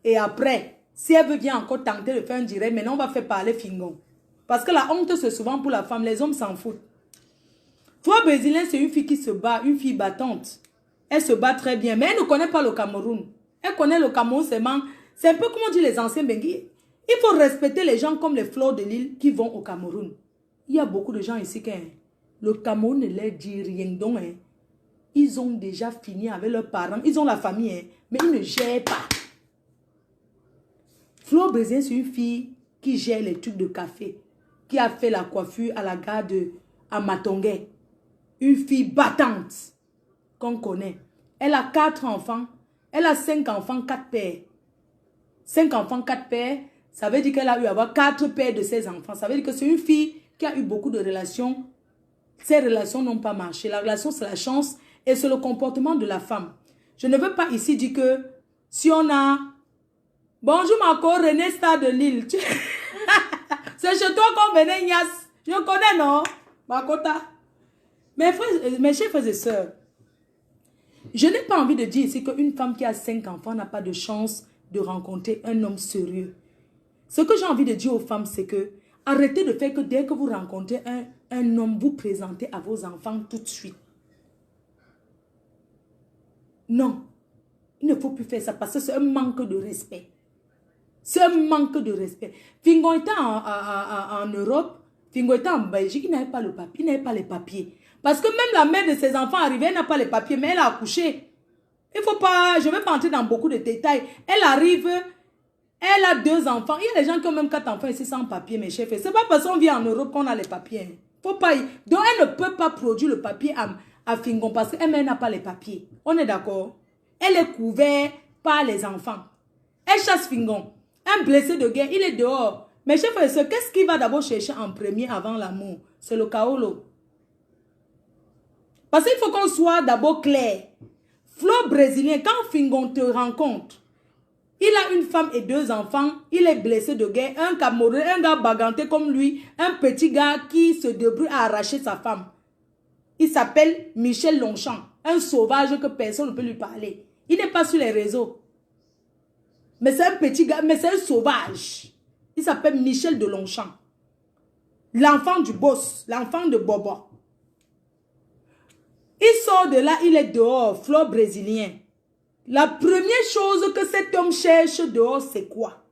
Et après, si elle veut bien encore tenter de faire un direct, maintenant on va faire parler Fingon. Parce que la honte c'est souvent pour la femme, les hommes s'en foutent. Flo brésilien c'est une fille qui se bat, une fille battante. Elle se bat très bien, mais elle ne connaît pas le Cameroun. Elle connaît le Cameroun seulement. C'est un peu comme on dit les anciens Benguis. Il faut respecter les gens comme les fleurs de l'île qui vont au Cameroun. Il y a beaucoup de gens ici qui, le Cameroun ne leur dit rien. Donc, ils ont déjà fini avec leurs parents. Ils ont la famille, mais ils ne gèrent pas. Fleur Brésilien, c'est une fille qui gère les trucs de café. Qui a fait la coiffure à la gare de Amatongué. Une fille battante qu'on connaît. Elle a 4 enfants. Elle a 5 enfants, 4 pères. 5 enfants, 4 pères. Ça veut dire qu'elle a eu à avoir 4 pères de ses enfants. Ça veut dire que c'est une fille qui a eu beaucoup de relations. Ces relations n'ont pas marché. La relation, c'est la chance et c'est le comportement de la femme. Je ne veux pas ici dire que si on a Bonjour Marco, René Star de Lille. C'est chez toi qu'on venait, Ignace. Je connais, non? Makota. Mes chers frères et sœurs, je n'ai pas envie de dire ici qu'une femme qui a 5 enfants n'a pas de chance de rencontrer un homme sérieux. Ce que j'ai envie de dire aux femmes, c'est que arrêtez de faire que dès que vous rencontrez un homme, vous présentez à vos enfants tout de suite. Non, il ne faut plus faire ça parce que c'est un manque de respect. C'est un manque de respect. Fingon était en Europe, Fingon était en Belgique, il n'avait pas le papier, il n'avait pas les papiers. Parce que même la mère de ses enfants arrivée, elle n'a pas les papiers, mais elle a accouché. Il ne faut pas, je ne vais pas entrer dans beaucoup de détails. Elle arrive, elle a 2 enfants. Il y a des gens qui ont même 4 enfants ici sans papier, mes chefs. Ce n'est pas parce qu'on vit en Europe qu'on a les papiers. Faut pas Donc elle ne peut pas produire le papier à Fingon parce qu'elle n'a pas les papiers. On est d'accord? Elle est couverte par les enfants. Elle chasse Fingon. Un blessé de guerre, il est dehors. Mes chers frères et sœurs, qu'est-ce qu'il va d'abord chercher en premier avant l'amour? C'est le kaolo. Parce qu'il faut qu'on soit d'abord clair. Flo brésilien, quand Fingon te rencontre, il a une femme et 2 enfants, il est blessé de guerre, un Camerounais, un gars baganté comme lui, un petit gars qui se débrouille à arracher sa femme. Il s'appelle Michel Longchamp, un sauvage que personne ne peut lui parler. Il n'est pas sur les réseaux. Mais c'est un petit gars, mais c'est un sauvage. Il s'appelle Michel de Longchamp. L'enfant du boss, l'enfant de Bobo. Il sort de là, il est dehors, fleur brésilien. La première chose que cet homme cherche dehors, c'est quoi?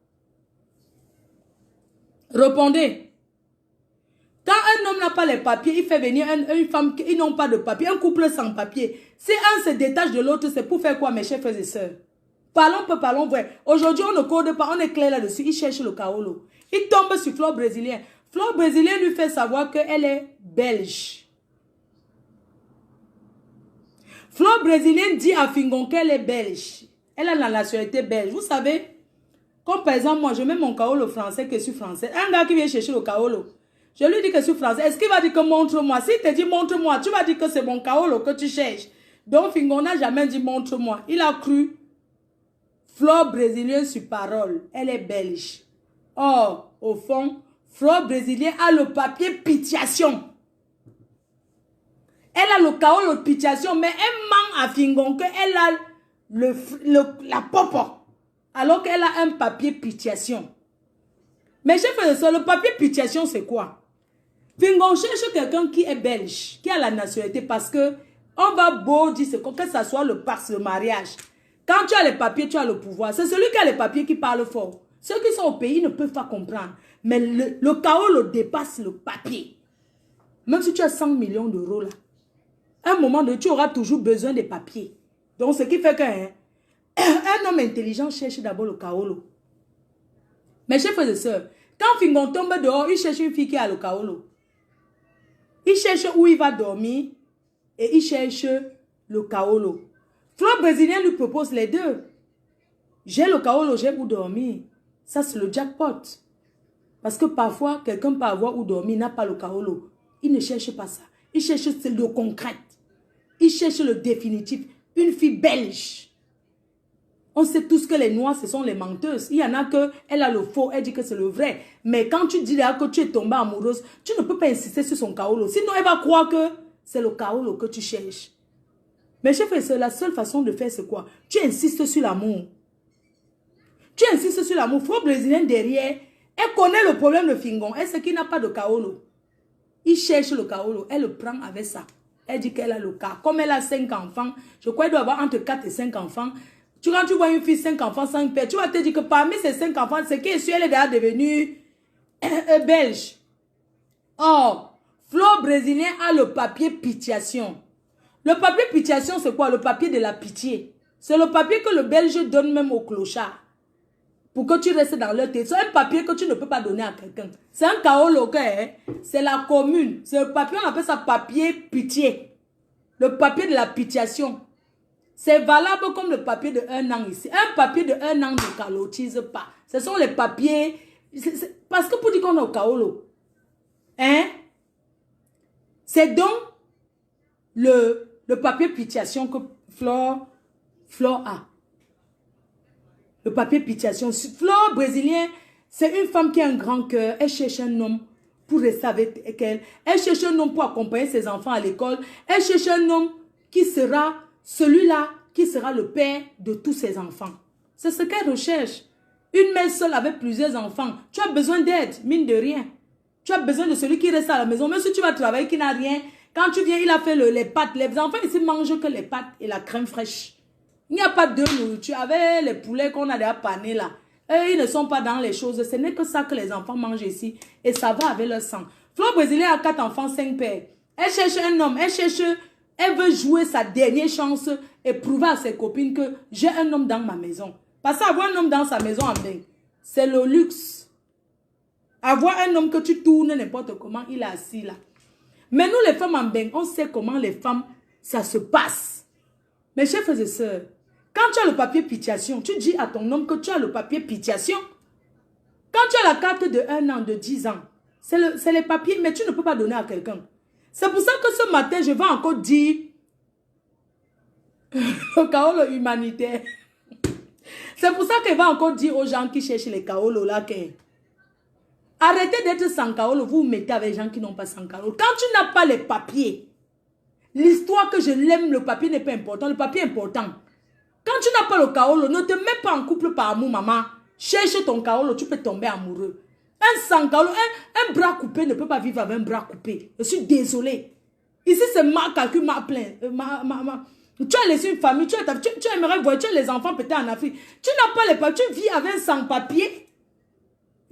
Répondez. Quand un homme n'a pas les papiers, il fait venir une femme qui n'ont pas de papier, un couple sans papier. Si un se détache de l'autre, c'est pour faire quoi, mes chers frères et sœurs? Parlons peu, parlons vrai. Aujourd'hui, on ne code pas, on est clair là-dessus. Il cherche le kaolo. Il tombe sur Flore brésilien. Flore brésilien lui fait savoir qu'elle est belge. Flore brésilien dit à Fingon qu'elle est belge. Elle a la nationalité belge. Vous savez, comme par exemple, moi, je mets mon kaolo français que je suis français. Un gars qui vient chercher le kaolo, je lui dis que je suis français. Est-ce qu'il va dire que montre-moi? S'il te dit montre-moi, tu vas dire que c'est mon kaolo que tu cherches. Donc, Fingon n'a jamais dit montre-moi. Il a cru Flore brésilien sur parole. Elle est belge. Or, au fond, Flore brésilien a le papier pitiation. Elle a le kaolo de pitiation, mais elle ment à Fingon qu'elle a la popo. Alors qu'elle a un papier pitiation. Mais chef de ça, le papier pitiation, c'est quoi? Fingon cherche quelqu'un qui est belge, qui a la nationalité, parce que on va beau dire que ça soit le passe, le mariage. Quand tu as les papiers, tu as le pouvoir. C'est celui qui a les papiers qui parle fort. Ceux qui sont au pays ne peuvent pas comprendre. Mais le chaos dépasse le papier. Même si tu as 100 millions d'euros là, à un moment donné, tu auras toujours besoin des papiers. Donc, ce qui fait qu'un homme intelligent cherche d'abord le kaolo. Mes chers frères et sœurs, quand Fingon tombe dehors, il cherche une fille qui a le kaolo. Il cherche où il va dormir et il cherche le kaolo. Flore brésilien lui propose les deux. J'ai le kaolo, j'ai où dormir. Ça, c'est le jackpot. Parce que parfois, quelqu'un peut avoir où dormir, n'a pas le kaolo. Il ne cherche pas ça. Il cherche le concret. Il cherche le définitif. Une fille belge. On sait tous que les noirs, ce sont les menteuses. Il y en a que, elle a le faux, elle dit que c'est le vrai. Mais quand tu dis là que tu es tombée amoureuse, tu ne peux pas insister sur son kaolo. Sinon, elle va croire que c'est le kaolo que tu cherches. Mais chef, c'est la seule façon de faire, c'est quoi? Tu insistes sur l'amour. Tu insistes sur l'amour. Flore brésilien derrière, elle connaît le problème de Fingon. Elle sait qu'il n'a pas de kaolo. Il cherche le kaolo. Elle le prend avec ça. Elle dit qu'elle a le cas. Comme elle a 5 enfants, je crois qu'elle doit avoir entre 4 et 5 enfants. Quand tu vois une fille, 5 enfants, 5 pères, tu vas te dire que parmi ces 5 enfants, c'est qui est sûr, elle est déjà devenue belge. Or, Flore brésilien a le papier pitiation. Le papier pitiation, c'est quoi? Le papier de la pitié. C'est le papier que le belge donne même au clochard. Pour que tu restes dans leur tête. C'est un papier que tu ne peux pas donner à quelqu'un. C'est un kaolo, hein? C'est la commune. C'est le papier, on appelle ça papier pitié. Le papier de la pitiation. C'est valable comme le papier de 1 an ici. Un papier de 1 an ne calotise pas. Ce sont les papiers... Parce que pour dire qu'on est au kaolo, hein? C'est donc le papier pitiation que Flore a. Le papier pitiation. Flore brésilien, c'est une femme qui a un grand cœur. Elle cherche un homme pour rester avec elle. Elle cherche un homme pour accompagner ses enfants à l'école. Elle cherche un homme qui sera celui-là, qui sera le père de tous ses enfants. C'est ce qu'elle recherche. Une mère seule avec plusieurs enfants. Tu as besoin d'aide, mine de rien. Tu as besoin de celui qui reste à la maison. Même si tu vas travailler, qui n'a rien. Quand tu viens, il a fait les pâtes. Les enfants ici mangent que les pâtes et la crème fraîche. Il n'y a pas de nourriture. Avec les poulets qu'on a déjà panés là. Eux, ils ne sont pas dans les choses. Ce n'est que ça que les enfants mangent ici. Et ça va avec leur sang. Flore Brésilien a 4 enfants, 5 pères. Elle cherche un homme. Elle veut jouer sa dernière chance et prouver à ses copines que j'ai un homme dans ma maison. Parce qu'avoir un homme dans sa maison en bain, c'est le luxe. Avoir un homme que tu tournes n'importe comment, il est assis là. Mais nous les femmes en bain, on sait comment les femmes, ça se passe. Mes chers frères et sœurs, quand tu as le papier pitiation, tu dis à ton homme que tu as le papier pitiation. Quand tu as la carte de 1 an, de 10 ans, c'est les papiers, mais tu ne peux pas donner à quelqu'un. C'est pour ça que ce matin, je vais encore dire le kaolo humanitaire. C'est pour ça que je vais encore dire aux gens qui cherchent les kaolo là que arrêtez d'être sans kaolo, vous vous mettez avec les gens qui n'ont pas sans kaolo. Quand tu n'as pas les papiers, l'histoire que je l'aime, le papier n'est pas important, le papier est important. Quand tu n'as pas le kaolo, ne te mets pas en couple par amour, maman. Cherche ton kaolo, tu peux tomber amoureux. Un sans kaolo, un bras coupé ne peut pas vivre avec un bras coupé. Je suis désolée. Ici, c'est ma calcul, ma plainte. Tu as laissé une famille, tu aimerais voir, tu as les enfants peut-être en Afrique. Tu n'as pas les papiers, tu vis avec un sans-papier.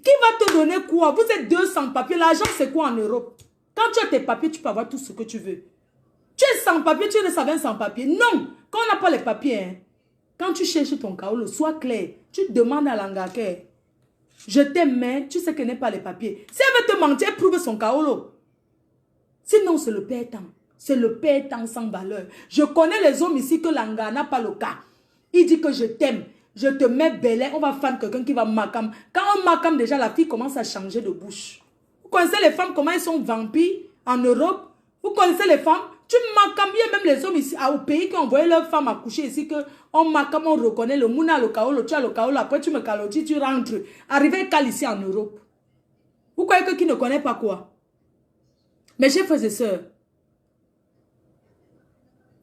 Qui va te donner quoi? Vous êtes 2 sans-papiers. L'argent, c'est quoi en Europe? Quand tu as tes papiers, tu peux avoir tout ce que tu veux. Tu es sans-papier, tu restes avec un sans-papier. Non, quand on n'a pas les papiers, hein, quand tu cherches ton kaolo, sois clair. Tu demandes à l'angake. Je t'aime, mais tu sais qu'elle n'est pas les papiers. Si elle veut te mentir, elle prouve son kaolo. Sinon, c'est le père temps. C'est le père temps sans valeur. Je connais les hommes ici que l'anga n'a pas le cas. Il dit que je t'aime. Je te mets belle, on va faire quelqu'un qui va macam. Quand on macam, déjà, la fille commence à changer de bouche. Vous connaissez les femmes, comment elles sont vampires en Europe? Vous connaissez les femmes? Tu macam, il y a même les hommes ici, au pays qui ont envoyé leurs femmes accoucher ici, que on macam, on reconnaît le mouna, le kaolo, tu as le kaolo, après tu me calotis, tu rentres. Arrivé cal ici en Europe. Vous croyez que qui ne connaît pas quoi? Mes chers frères et sœurs,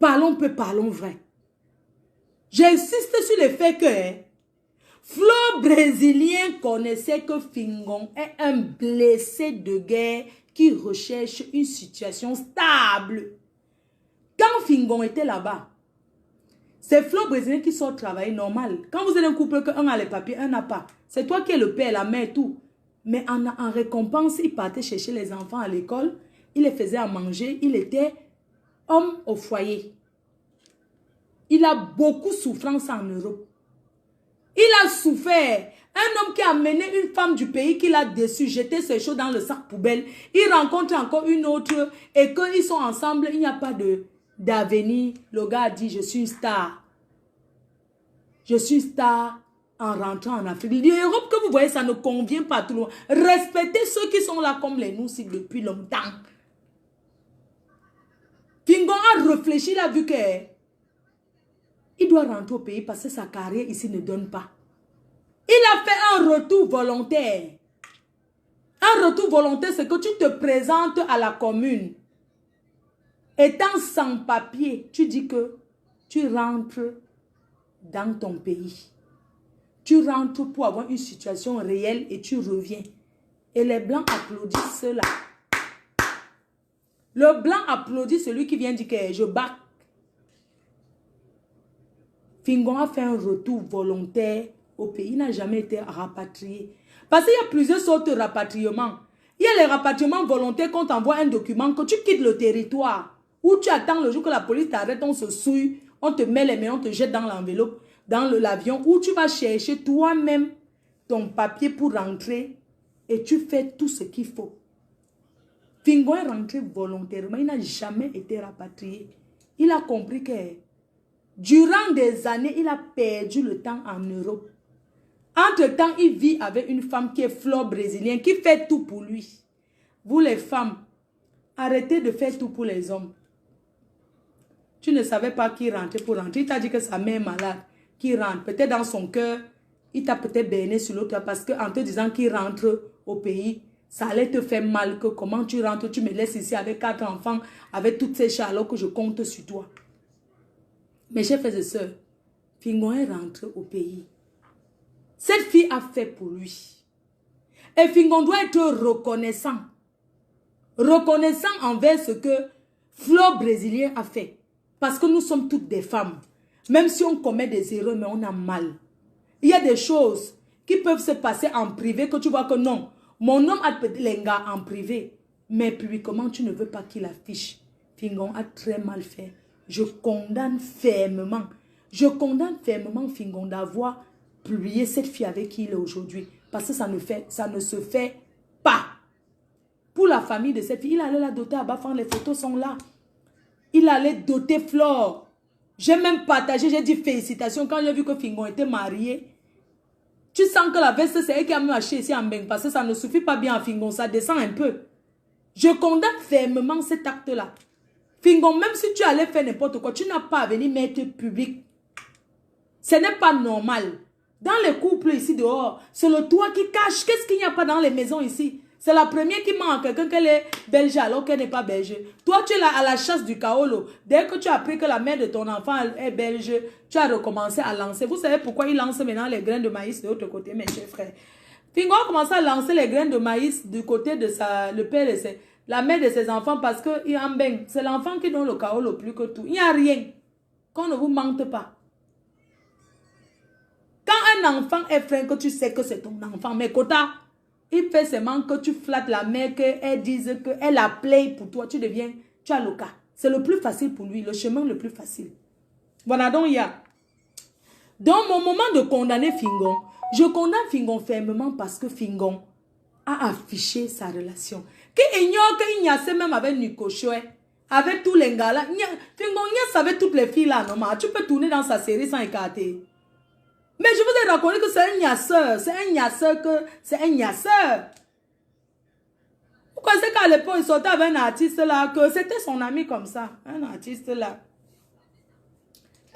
parlons peu, parlons vrai. J'insiste sur le fait que Flore Brésilien connaissait que Fingon est un blessé de guerre qui recherche une situation stable. Quand Fingon était là-bas, c'est Flore Brésilien qui sort travailler normal. Quand vous êtes un couple, un a les papiers, un n'a pas. C'est toi qui es le père, la mère, tout. Mais en récompense, il partait chercher les enfants à l'école, il les faisait à manger, il était homme au foyer. Il a beaucoup de souffrance en Europe. Il a souffert. Un homme qui a mené une femme du pays qu'il a déçu, jeté ses choses dans le sac poubelle. Il rencontre encore une autre et quand ils sont ensemble, il n'y a pas d'avenir. Le gars a dit, je suis une star. Je suis une star en rentrant en Afrique. L'Europe que vous voyez, ça ne convient pas à tout le monde. Respectez ceux qui sont là comme les noussis depuis longtemps. Fingon a réfléchi, il a vu que il doit rentrer au pays parce que sa carrière ici ne donne pas. Il a fait un retour volontaire. Un retour volontaire, c'est que tu te présentes à la commune. Étant sans papier, tu dis que tu rentres dans ton pays. Tu rentres pour avoir une situation réelle et tu reviens. Et les Blancs applaudissent cela. Le Blanc applaudit celui qui vient dire que je bac. Fingon a fait un retour volontaire au pays. Il n'a jamais été rapatrié. Parce qu'il y a plusieurs sortes de rapatriements. Il y a les rapatriements volontaires quand on t'envoie un document, que tu quittes le territoire. Où tu attends le jour que la police t'arrête, on se souille, on te met les mains, on te jette dans l'enveloppe, dans l'avion, où tu vas chercher toi-même ton papier pour rentrer et tu fais tout ce qu'il faut. Fingon est rentré volontairement. Il n'a jamais été rapatrié. Il a compris que durant des années, il a perdu le temps en Europe. Entre-temps, il vit avec une femme qui est Flore Brésilien, qui fait tout pour lui. Vous les femmes, arrêtez de faire tout pour les hommes. Tu ne savais pas qui rentrait pour rentrer. Il t'a dit que sa mère est malade, qui rentre. Peut-être dans son cœur, il t'a peut-être berné sur l'autre parce qu'en te disant qu'il rentre au pays, ça allait te faire mal que comment tu rentres, tu me laisses ici avec 4 enfants, avec toutes ces choses alors que je compte sur toi. Mes chers frères et sœurs, Fingon est rentré au pays. Cette fille a fait pour lui. Et Fingon doit être reconnaissant. Reconnaissant envers ce que Flo brésilien a fait. Parce que nous sommes toutes des femmes. Même si on commet des erreurs, mais on a mal. Il y a des choses qui peuvent se passer en privé que tu vois que non. Mon homme a les gars en privé. Mais publiquement, tu ne veux pas qu'il affiche. Fingon a très mal fait. Je condamne fermement. Je condamne fermement Fingon d'avoir publié cette fille avec qui il est aujourd'hui. Parce que ça ne se fait pas. Pour la famille de cette fille, il allait la doter à Bafang. Les photos sont là. Il allait doter Flore. J'ai même partagé, j'ai dit félicitations quand j'ai vu que Fingon était marié. Tu sens que la veste, c'est elle qui a même acheté ici en Beng. Parce que ça ne suffit pas bien à Fingon, ça descend un peu. Je condamne fermement cet acte-là. Fingon, même si tu allais faire n'importe quoi, tu n'as pas à venir mettre public. Ce n'est pas normal. Dans les couples ici dehors, c'est le toit qui cache. Qu'est-ce qu'il n'y a pas dans les maisons ici? C'est la première qui ment à quelqu'un qu'elle est belge alors qu'elle n'est pas belge. Toi, tu es là à la chasse du kaolo. Dès que tu as appris que la mère de ton enfant est belge, tu as recommencé à lancer. Vous savez pourquoi il lance maintenant les graines de maïs de l'autre côté, mes chers frères? Fingon a commencé à lancer les graines de maïs du côté de le père de la mère de ses enfants parce que c'est l'enfant qui donne le kaolo plus que tout. Il n'y a rien. Qu'on ne vous mente pas. Quand un enfant est frère, que tu sais que c'est ton enfant, mais Kota, il fait seulement que tu flattes la mère, qu'elle dise qu'elle a play pour toi, tu as le cas. C'est le plus facile pour lui, le chemin le plus facile. Voilà, donc il y a. Dans mon moment de condamner Fingon, je condamne Fingon fermement parce que Fingon a affiché sa relation. Qui ignore qu'il y a même avec Nico Chouet, avec tous les gars là. Fingon y a avec toutes les filles là, non, tu peux tourner dans sa série sans écarter. Mais je vous ai raconté que c'est un gnasseur. C'est un gnasseur que... C'est un gnasseur. Pourquoi c'est qu'à l'époque, il sortait avec un artiste là, que c'était son ami comme ça. Un artiste là.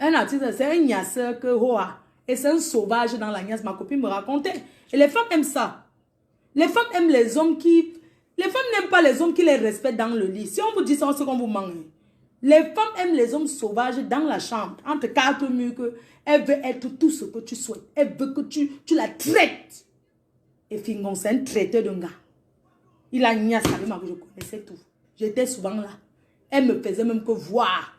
Un artiste, c'est un gnasseur que... Hoa. Et c'est un sauvage dans la gnasse. Ma copine me racontait. Et les femmes aiment ça. Les femmes aiment les hommes qui... Les femmes n'aiment pas les hommes qui les respectent dans le lit. Si on vous dit ça, c'est qu'on vous mange. Les femmes aiment les hommes sauvages dans la chambre. Entre 4 murs que... Elle veut être tout ce que tu souhaites. Elle veut que tu la traites. Et Fingon, c'est un traiteur d'un gars. Il a niasse avec moi que je connaissais tout. J'étais souvent là. Elle me faisait même que voir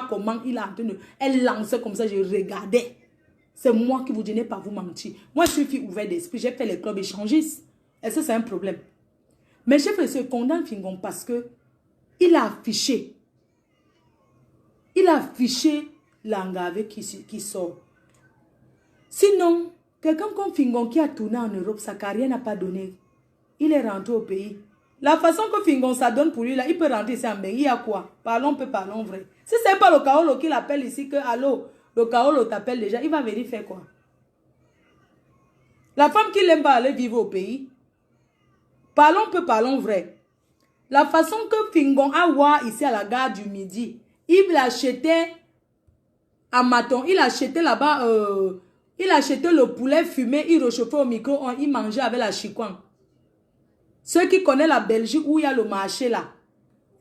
comment il a entendu. Elle lançait comme ça, je regardais. C'est moi qui vous dis, pas vous mentir. Moi, je suis fille ouverte d'esprit. J'ai fait les clubs échangistes. Et ça, c'est un problème. Mais je fais ce condamne Fingon parce que il a affiché. Il a affiché l'anga avec qui sort. Sinon, quelqu'un comme Fingon qui a tourné en Europe, sa carrière n'a pas donné. Il est rentré au pays. La façon que Fingon ça donne pour lui, là, il peut rentrer ici en Beng. Il y a quoi? Parlons vrai. Si ce n'est pas le Kaolo qui l'appelle ici, que allô, le Kaolo t'appelle déjà, il va venir faire quoi? La femme qui l'aime pas aller vivre au pays. Parlons vrai. La façon que Fingon a voir ici à la gare du Midi, il l'achetait à Maton, il achetait là-bas, il achetait le poulet fumé, il réchauffait au micro, il mangeait avec la chikwang. Ceux qui connaissent la Belgique où il y a le marché là,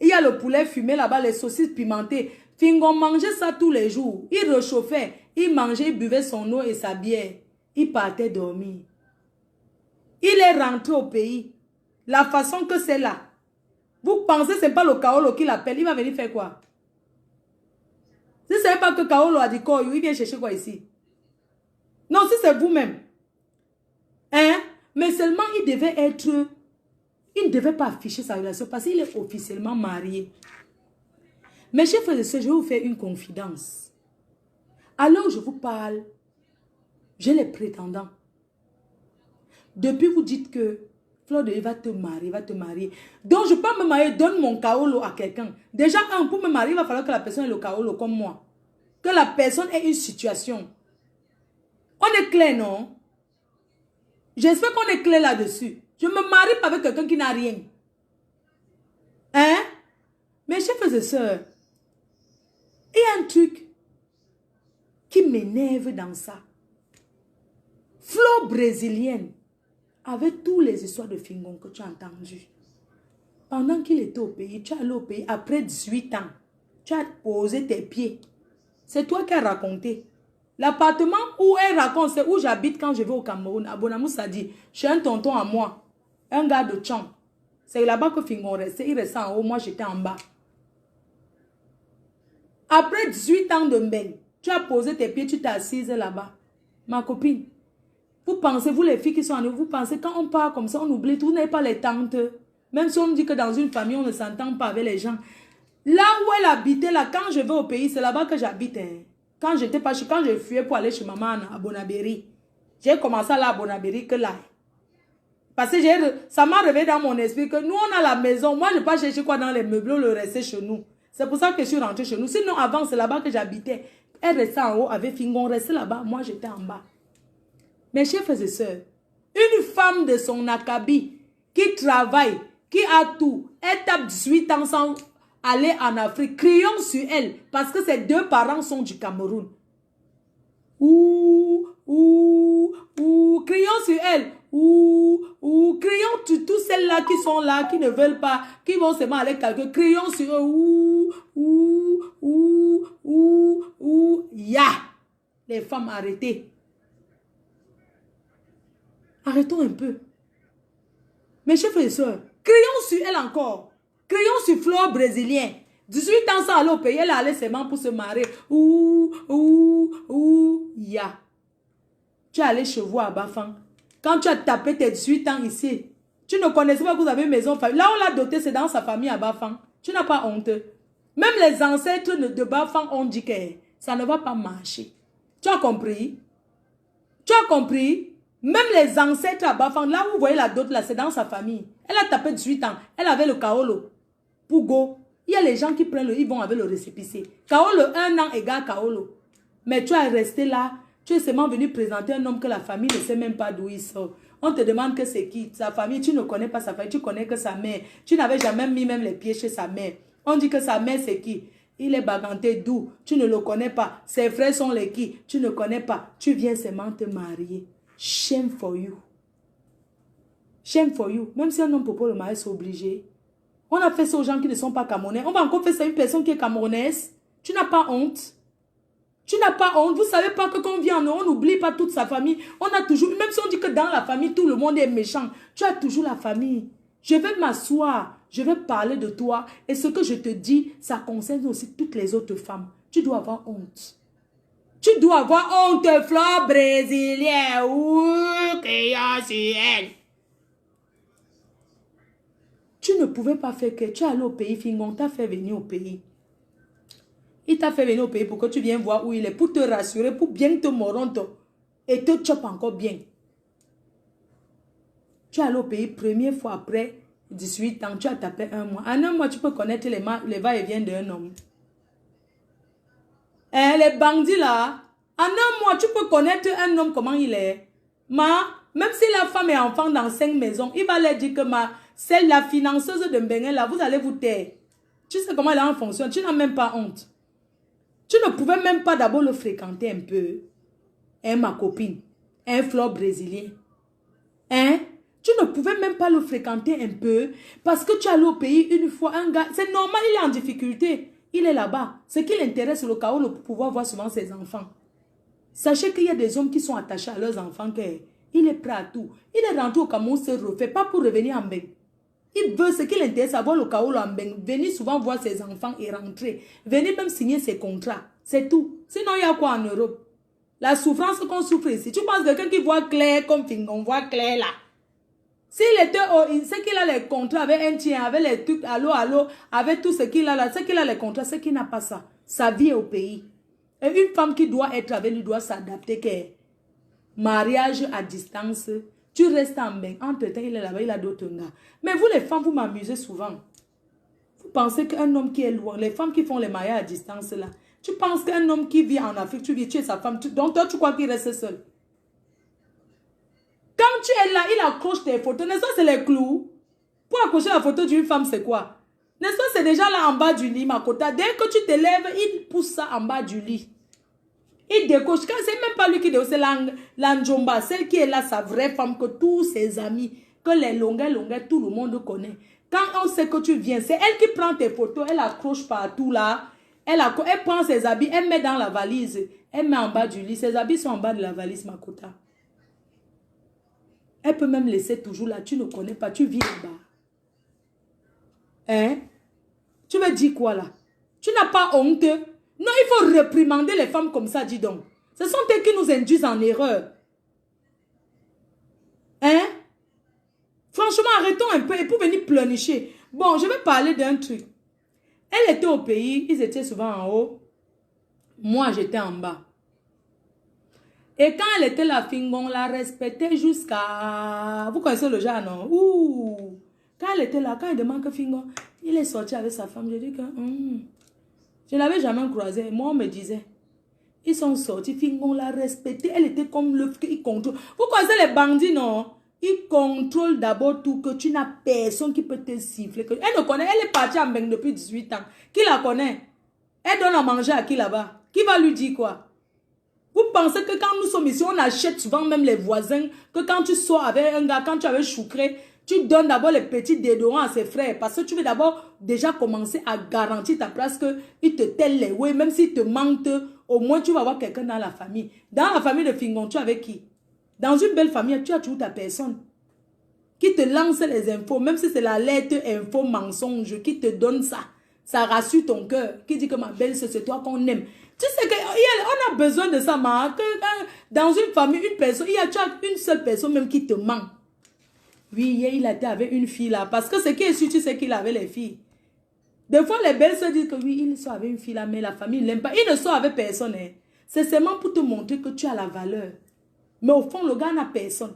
il y a le poulet fumé là-bas, les saucisses pimentées. Fingon mangeait ça tous les jours. Il réchauffait, il mangeait, il buvait son eau et sa bière. Il partait dormir. Il est rentré au pays. La façon que c'est là. Vous pensez que ce n'est pas le Kaolo qui l'appelle, il va venir faire quoi? Si ce n'est pas que Kaolo a dit quoi, il vient chercher quoi ici? Non, si c'est vous-même. Hein? Mais seulement il devait être... Il ne devait pas afficher sa relation parce qu'il est officiellement marié. Mes chers frères et sœurs, je vais vous faire une confidence. Alors où je vous parle, j'ai les prétendants. Depuis vous dites que Flore de va te marier. Donc je peux me marier, donne mon kaolo à quelqu'un. Déjà, pour me marier, il va falloir que la personne ait le kaolo comme moi. Que la personne ait une situation. On est clair, non? J'espère qu'on est clair là-dessus. Je ne me marie pas avec quelqu'un qui n'a rien. Hein? Mes chers frères et sœurs, il y a un truc qui m'énerve dans ça. Flo brésilienne, avec tous les histoires de Fingon que tu as entendues. Pendant qu'il était au pays, tu es allé au pays après 18 ans. Tu as posé tes pieds. C'est toi qui as raconté. L'appartement où elle raconte, c'est où j'habite quand je vais au Cameroun. Abonamous a dit, j'ai un tonton à moi, un gars de Tchang. C'est là-bas que Fingon restait. Il restait en haut, moi j'étais en bas. Après 18 ans de Mbeng, tu as posé tes pieds, tu t'es assise là-bas. Ma copine, vous pensez, vous les filles qui sont en nous, vous pensez quand on part comme ça, on oublie tout, vous n'avez pas les tantes. Même si on dit que dans une famille, on ne s'entend pas avec les gens. Là où elle habitait, là, quand je vais au pays, c'est là-bas que j'habite. Hein. Quand je fuyais pour aller chez maman à Bonabéry, j'ai commencé à aller à Bonabéry que là. Parce que ça m'a réveillé dans mon esprit que nous, on a la maison. Moi, je ne vais pas chercher quoi dans les meubles, le rester chez nous. C'est pour ça que je suis rentrée chez nous. Sinon, avant, c'est là-bas que j'habitais. Elle restait en haut avec Fingon, restait là-bas. Moi, j'étais en bas. Mes chers frères et sœurs, une femme de son acabit qui travaille, qui a tout, elle tape 18 ans sans aller en Afrique, crions sur elle, parce que ses deux parents sont du Cameroun. Crions sur elle. Crions sur tous celles-là qui sont là, qui ne veulent pas, qui vont seulement aller avec quelqu'un. Crions sur eux. Les femmes, arrêtez. Arrêtons un peu. Mes chers frères et sœurs, crions sur elle encore. Crions sur Flore brésilien. 18 ans sans aller au pays, elle allait seulement pour se marier. Tu es allé chez vous à Bafang. Quand tu as tapé tes 18 ans ici, tu ne connaissais pas que vous avez une maison famille. Là où on l'a doté, c'est dans sa famille à Bafang. Tu n'as pas honte. Même les ancêtres de Bafang ont dit que ça ne va pas marcher. Tu as compris? Tu as compris? Même les ancêtres à Bafang, là où vous voyez la dot, là, c'est dans sa famille. Elle a tapé 18 ans. Elle avait le kaolo. Pougo. Il y a les gens qui prennent ils vont avec le récépissé. Kaolo, 1 an égale kaolo. Mais tu es resté là. Tu es seulement venu présenter un homme que la famille ne sait même pas d'où il sort. On te demande que c'est qui. Sa famille, tu ne connais pas sa famille. Tu connais que sa mère. Tu n'avais jamais mis même les pieds chez sa mère. On dit que sa mère, c'est qui? Il est baganté d'où? Tu ne le connais pas. Ses frères sont les qui? Tu ne connais pas. Tu viens seulement te marier. Shame for you. Shame for you. Même si un homme peut pas le marier, c'est obligé. On a fait ça aux gens qui ne sont pas camerounais. On va encore faire ça à une personne qui est camerounaise. Tu n'as pas honte. Tu n'as pas honte. Vous ne savez pas que quand on vient, on n'oublie pas toute sa famille. On a toujours, même si on dit que dans la famille, tout le monde est méchant, tu as toujours la famille. Je vais m'asseoir. Je vais parler de toi. Et ce que je te dis, ça concerne aussi toutes les autres femmes. Tu dois avoir honte. Tu dois avoir honte, Flore brésilienne. Ouh, qu'il y a sur elle. Tu ne pouvais pas faire que tu es allé au pays, Fingon t'a fait venir au pays. Il t'a fait venir au pays pour que tu viennes voir où il est, pour te rassurer, pour bien te moronto et te chope encore bien. Tu es allé au pays, première fois après 18 ans, tu as tapé 1 mois. En 1 mois, tu peux connaître les va-et-vient d'un homme. Les bandits là, en 1 mois, tu peux connaître un homme comment il est. Même si la femme est enfant dans 5 maisons, il va leur dire que c'est la financeuse de Mbengé là, vous allez vous taire. Tu sais comment elle en fonctionne, tu n'as même pas honte. Tu ne pouvais même pas d'abord le fréquenter un peu. Hein, ma copine, un Flore brésilien. Hein? Tu ne pouvais même pas le fréquenter un peu parce que tu es allé au pays une fois, un gars, c'est normal, il est en difficulté. Il est là-bas. Ce qui l'intéresse, le chaos, pour pouvoir voir souvent ses enfants. Sachez qu'il y a des hommes qui sont attachés à leurs enfants, qu'il est prêt à tout. Il est rentré au Cameroun, se refait, pas pour revenir en Mbeng. Il veut ce qui l'intéresse, avoir le chaos en Mbeng, venir souvent voir ses enfants et rentrer. Venir même signer ses contrats. C'est tout. Sinon, il y a quoi en Europe? La souffrance qu'on souffre ici. Tu penses que quelqu'un qui voit clair comme Fingon voit clair là? S'il était, c'est qu'il a les contrats avec un tien, avec les trucs, allô, avec tout ce qu'il a là, c'est qu'il a les contrats, c'est qu'il n'a pas ça. Sa vie est au pays. Et une femme qui doit être avec lui doit s'adapter, que mariage à distance, tu restes en bain. Entre-temps, il est là-bas, il a d'autres gars. Mais vous, les femmes, vous m'amusez souvent. Vous pensez qu'un homme qui est loin, les femmes qui font les mariages à distance là, tu penses qu'un homme qui vit en Afrique, tu es sa femme, donc toi, tu crois qu'il reste seul? Quand tu es là, il accroche tes photos. N'est-ce pas, c'est les clous? Pour accrocher la photo d'une femme, c'est quoi? N'est-ce pas, c'est déjà là en bas du lit, ma cota. Dès que tu te lèves, il pousse ça en bas du lit. Il décoche. C'est même pas lui qui décoche, c'est l'Anjomba. Celle qui est là, sa vraie femme, que tous ses amis, que les longueurs, tout le monde connaît. Quand on sait que tu viens, c'est elle qui prend tes photos, elle accroche partout là. Elle prend ses habits, elle met dans la valise. Elle met en bas du lit. Ses habits sont en bas de la valise, Makota. Elle peut même laisser toujours là. Tu ne connais pas, tu vis là-bas. Hein? Tu veux dire quoi là? Tu n'as pas honte? Non, il faut réprimander les femmes comme ça, dis donc. Ce sont elles qui nous induisent en erreur. Hein? Franchement, arrêtons un peu et pour venir pleurnicher. Bon, je vais parler d'un truc. Elle était au pays, ils étaient souvent en haut. Moi, j'étais en bas. Et quand elle était là, Fingon la respectait jusqu'à... Vous connaissez le genre, non? Ouh! Quand elle était là, quand elle demande que Fingon, il est sorti avec sa femme, je dis que... Je ne l'avais jamais croisé. Moi, on me disait, ils sont sortis, Fingon l'a respecté. Elle était comme l'œuf qu'il contrôle. Vous connaissez les bandits, non? Ils contrôlent d'abord tout, que tu n'as personne qui peut te siffler. Elle ne connaît, elle est partie en Beng depuis 18 ans. Qui la connaît? Elle donne à manger à qui là-bas? Qui va lui dire quoi? Vous pensez que quand nous sommes ici, on achète souvent même les voisins, que quand tu sors avec un gars, quand tu avais choucré, tu donnes d'abord les petits déodorants à ses frères parce que tu veux d'abord déjà commencer à garantir ta place qu'il te telle les ouais, même s'il te manque, au moins tu vas avoir quelqu'un dans la famille. Dans la famille de Fingon, tu es avec qui? Dans une belle famille, tu as toujours ta personne qui te lance les infos, même si c'est la lettre info mensonge qui te donne ça. Ça rassure ton cœur, qui dit que ma belle, c'est toi qu'on aime. Tu sais qu'on a besoin de ça, ma, que dans une famille, une personne, tu as une seule personne même qui te ment. Oui, il a été avec une fille là, parce que ce qui est sûr, tu sais qu'il avait les filles. Des fois, les belles se disent que oui, il sort avec une fille là, mais la famille ne l'aime pas. Il ne sort avec personne. Hein. C'est seulement pour te montrer que tu as la valeur. Mais au fond, le gars n'a personne.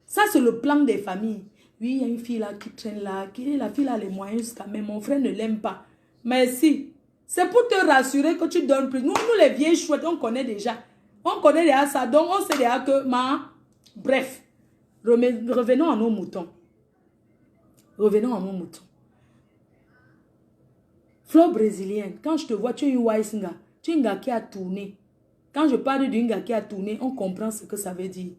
Ça, c'est le plan des familles. Oui, il y a une fille là qui traîne là, la fille a les moyens jusqu'à même. Mon frère ne l'aime pas. Mais si, c'est pour te rassurer que tu donnes plus. Nous, les vieilles chouettes, on connaît déjà. On connaît déjà ça. Donc, on sait déjà que, bref, revenons à nos moutons. Revenons à nos moutons. Fleur brésilienne, quand je te vois, tu es une Waisinga. Tu es une gars qui a tourné. Quand je parle d'une gars qui a tourné, on comprend ce que ça veut dire.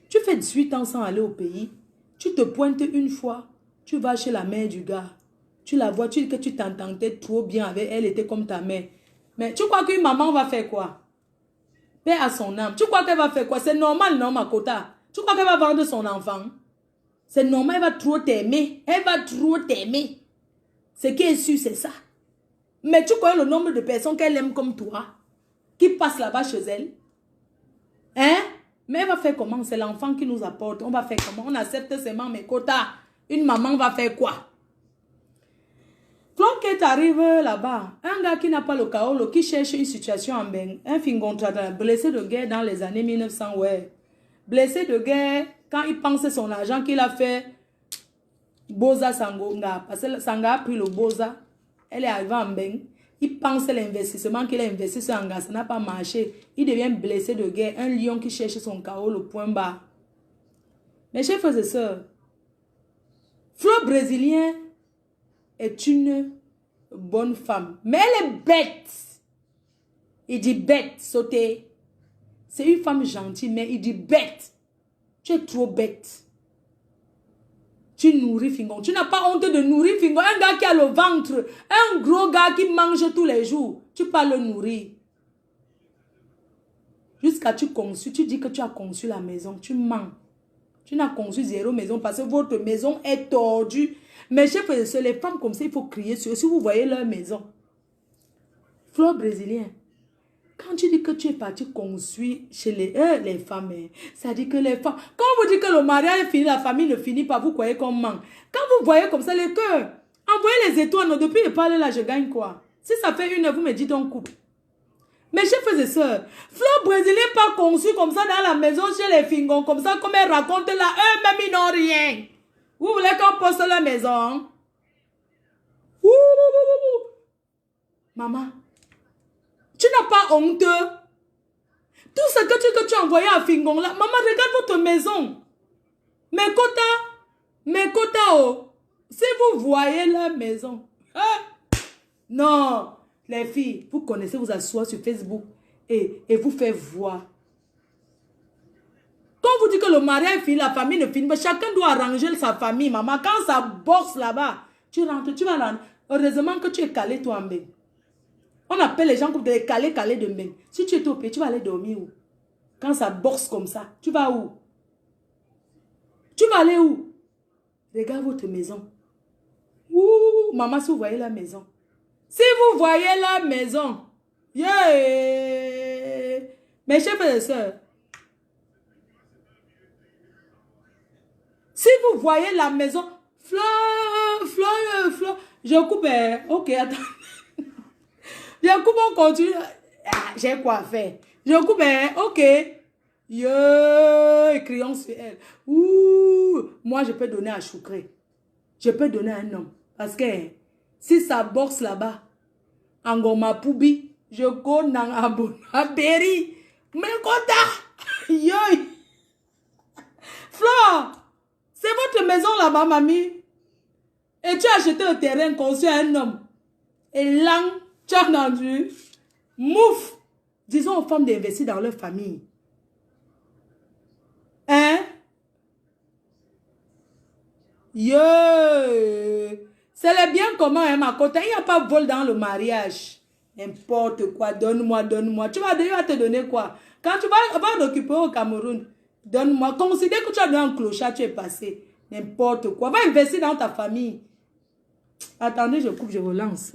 Tu fais 18 ans sans aller au pays. Tu te pointes une fois. Tu vas chez la mère du gars. Tu la vois, tu dis que tu t'entendais trop bien avec elle, était comme ta mère. Mais tu crois qu'une maman va faire quoi? Paix à son âme. Tu crois qu'elle va faire quoi? C'est normal, non, Makota? Tu crois qu'elle va vendre son enfant? C'est normal, elle va trop t'aimer. Elle va trop t'aimer. Ce qui est sûr, c'est ça. Mais tu connais le nombre de personnes qu'elle aime comme toi, qui passent là-bas chez elle? Hein? Mais elle va faire comment? C'est l'enfant qui nous apporte. On va faire comment? On accepte seulement mes quotas. Une maman va faire quoi? Quand tu arrives là-bas, un gars qui n'a pas le kaolo, qui cherche une situation en Beng, un fingontra, blessé de guerre dans les années 1900, ouais. Blessé de guerre, quand il pense son argent qu'il a fait, Boza Sangonga, parce que Sanga a pris le Boza, elle est arrivée en Beng, il pense l'investissement qu'il a investi sur un gars, ça n'a pas marché, il devient blessé de guerre, un lion qui cherche son kaolo, point bas. Mes chers frères et sœurs, Fleur brésilien est une bonne femme. Mais elle est bête. Il dit bête, sauter. C'est une femme gentille, mais il dit bête. Tu es trop bête. Tu nourris Fingon. Tu n'as pas honte de nourrir Fingon. Un gars qui a le ventre. Un gros gars qui mange tous les jours. Tu peux le nourrir. Jusqu'à tu conçus. Tu dis que tu as conçu la maison. Tu mens. Tu n'as conçu 0 maison parce que votre maison est tordue. Mes chers frères et sœurs, les femmes comme ça, il faut crier sur eux. Si vous voyez leur maison. Fleur brésilienne. Quand tu dis que tu es parti construire chez les femmes, ça dit que les femmes... Quand vous dites que le mariage est fini, la famille ne finit pas, vous croyez qu'on manque. Quand vous voyez comme ça les cœurs, envoyez les étoiles. Non, depuis le parler là, je gagne quoi? Si ça fait 1 heure, vous me dites on coupe. Mes chers frères et sœurs, Fleur brésilienne pas conçue comme ça dans la maison chez les Fingons, comme ça, comme elle raconte là, eux-mêmes ils n'ont rien. Vous voulez qu'on poste la maison? Maman, tu n'as pas honte? Tout ce que tu as envoyé à Fingon là, maman, regarde votre maison. Mes quotas, oh. Si vous voyez la maison. Non, les filles, vous connaissez, vous asseoir sur Facebook. et vous faire voir. Quand vous dites que le mariage finit, la famille ne finit pas, chacun doit arranger sa famille, maman. Quand ça bosse là-bas, tu rentres, tu vas là. Heureusement que tu es calé, toi, en Mbeng. On appelle les gens comme des calés de Mbeng. Si tu es au pays, tu vas aller dormir où? Quand ça boxe comme ça, tu vas où? Tu vas aller où? Regarde votre maison. Ouh, maman, si vous voyez la maison. Si vous voyez la maison. Yeah. Mes chers frères et sœurs. Si vous voyez la maison. Fleur. Je coupe. Ok, attends. Je coupe, on continue. Ah, j'ai quoi faire. Je coupe. Ok. Crions sur elle. Ouh, moi, je peux donner à Choukré. Je peux donner à un homme. Parce que si ça boxe là-bas, en Goma Poubi, je connais à Berry. Mais kota. Yoy. Flore, c'est votre maison là-bas, mamie. Et tu as acheté le terrain conçu à un homme. Et là, tu as entendu. Mouf. Disons aux femmes d'investir dans leur famille. Hein? C'est le bien commun, hein, ma côté. Il n'y a pas de vol dans le mariage. N'importe quoi. Donne-moi. Tu vas te donner quoi? Quand tu vas t'occuper au Cameroun, donne-moi. Considère que tu as donné un clochard, tu es passé. N'importe quoi. Va investir dans ta famille. Attendez, je coupe, je relance.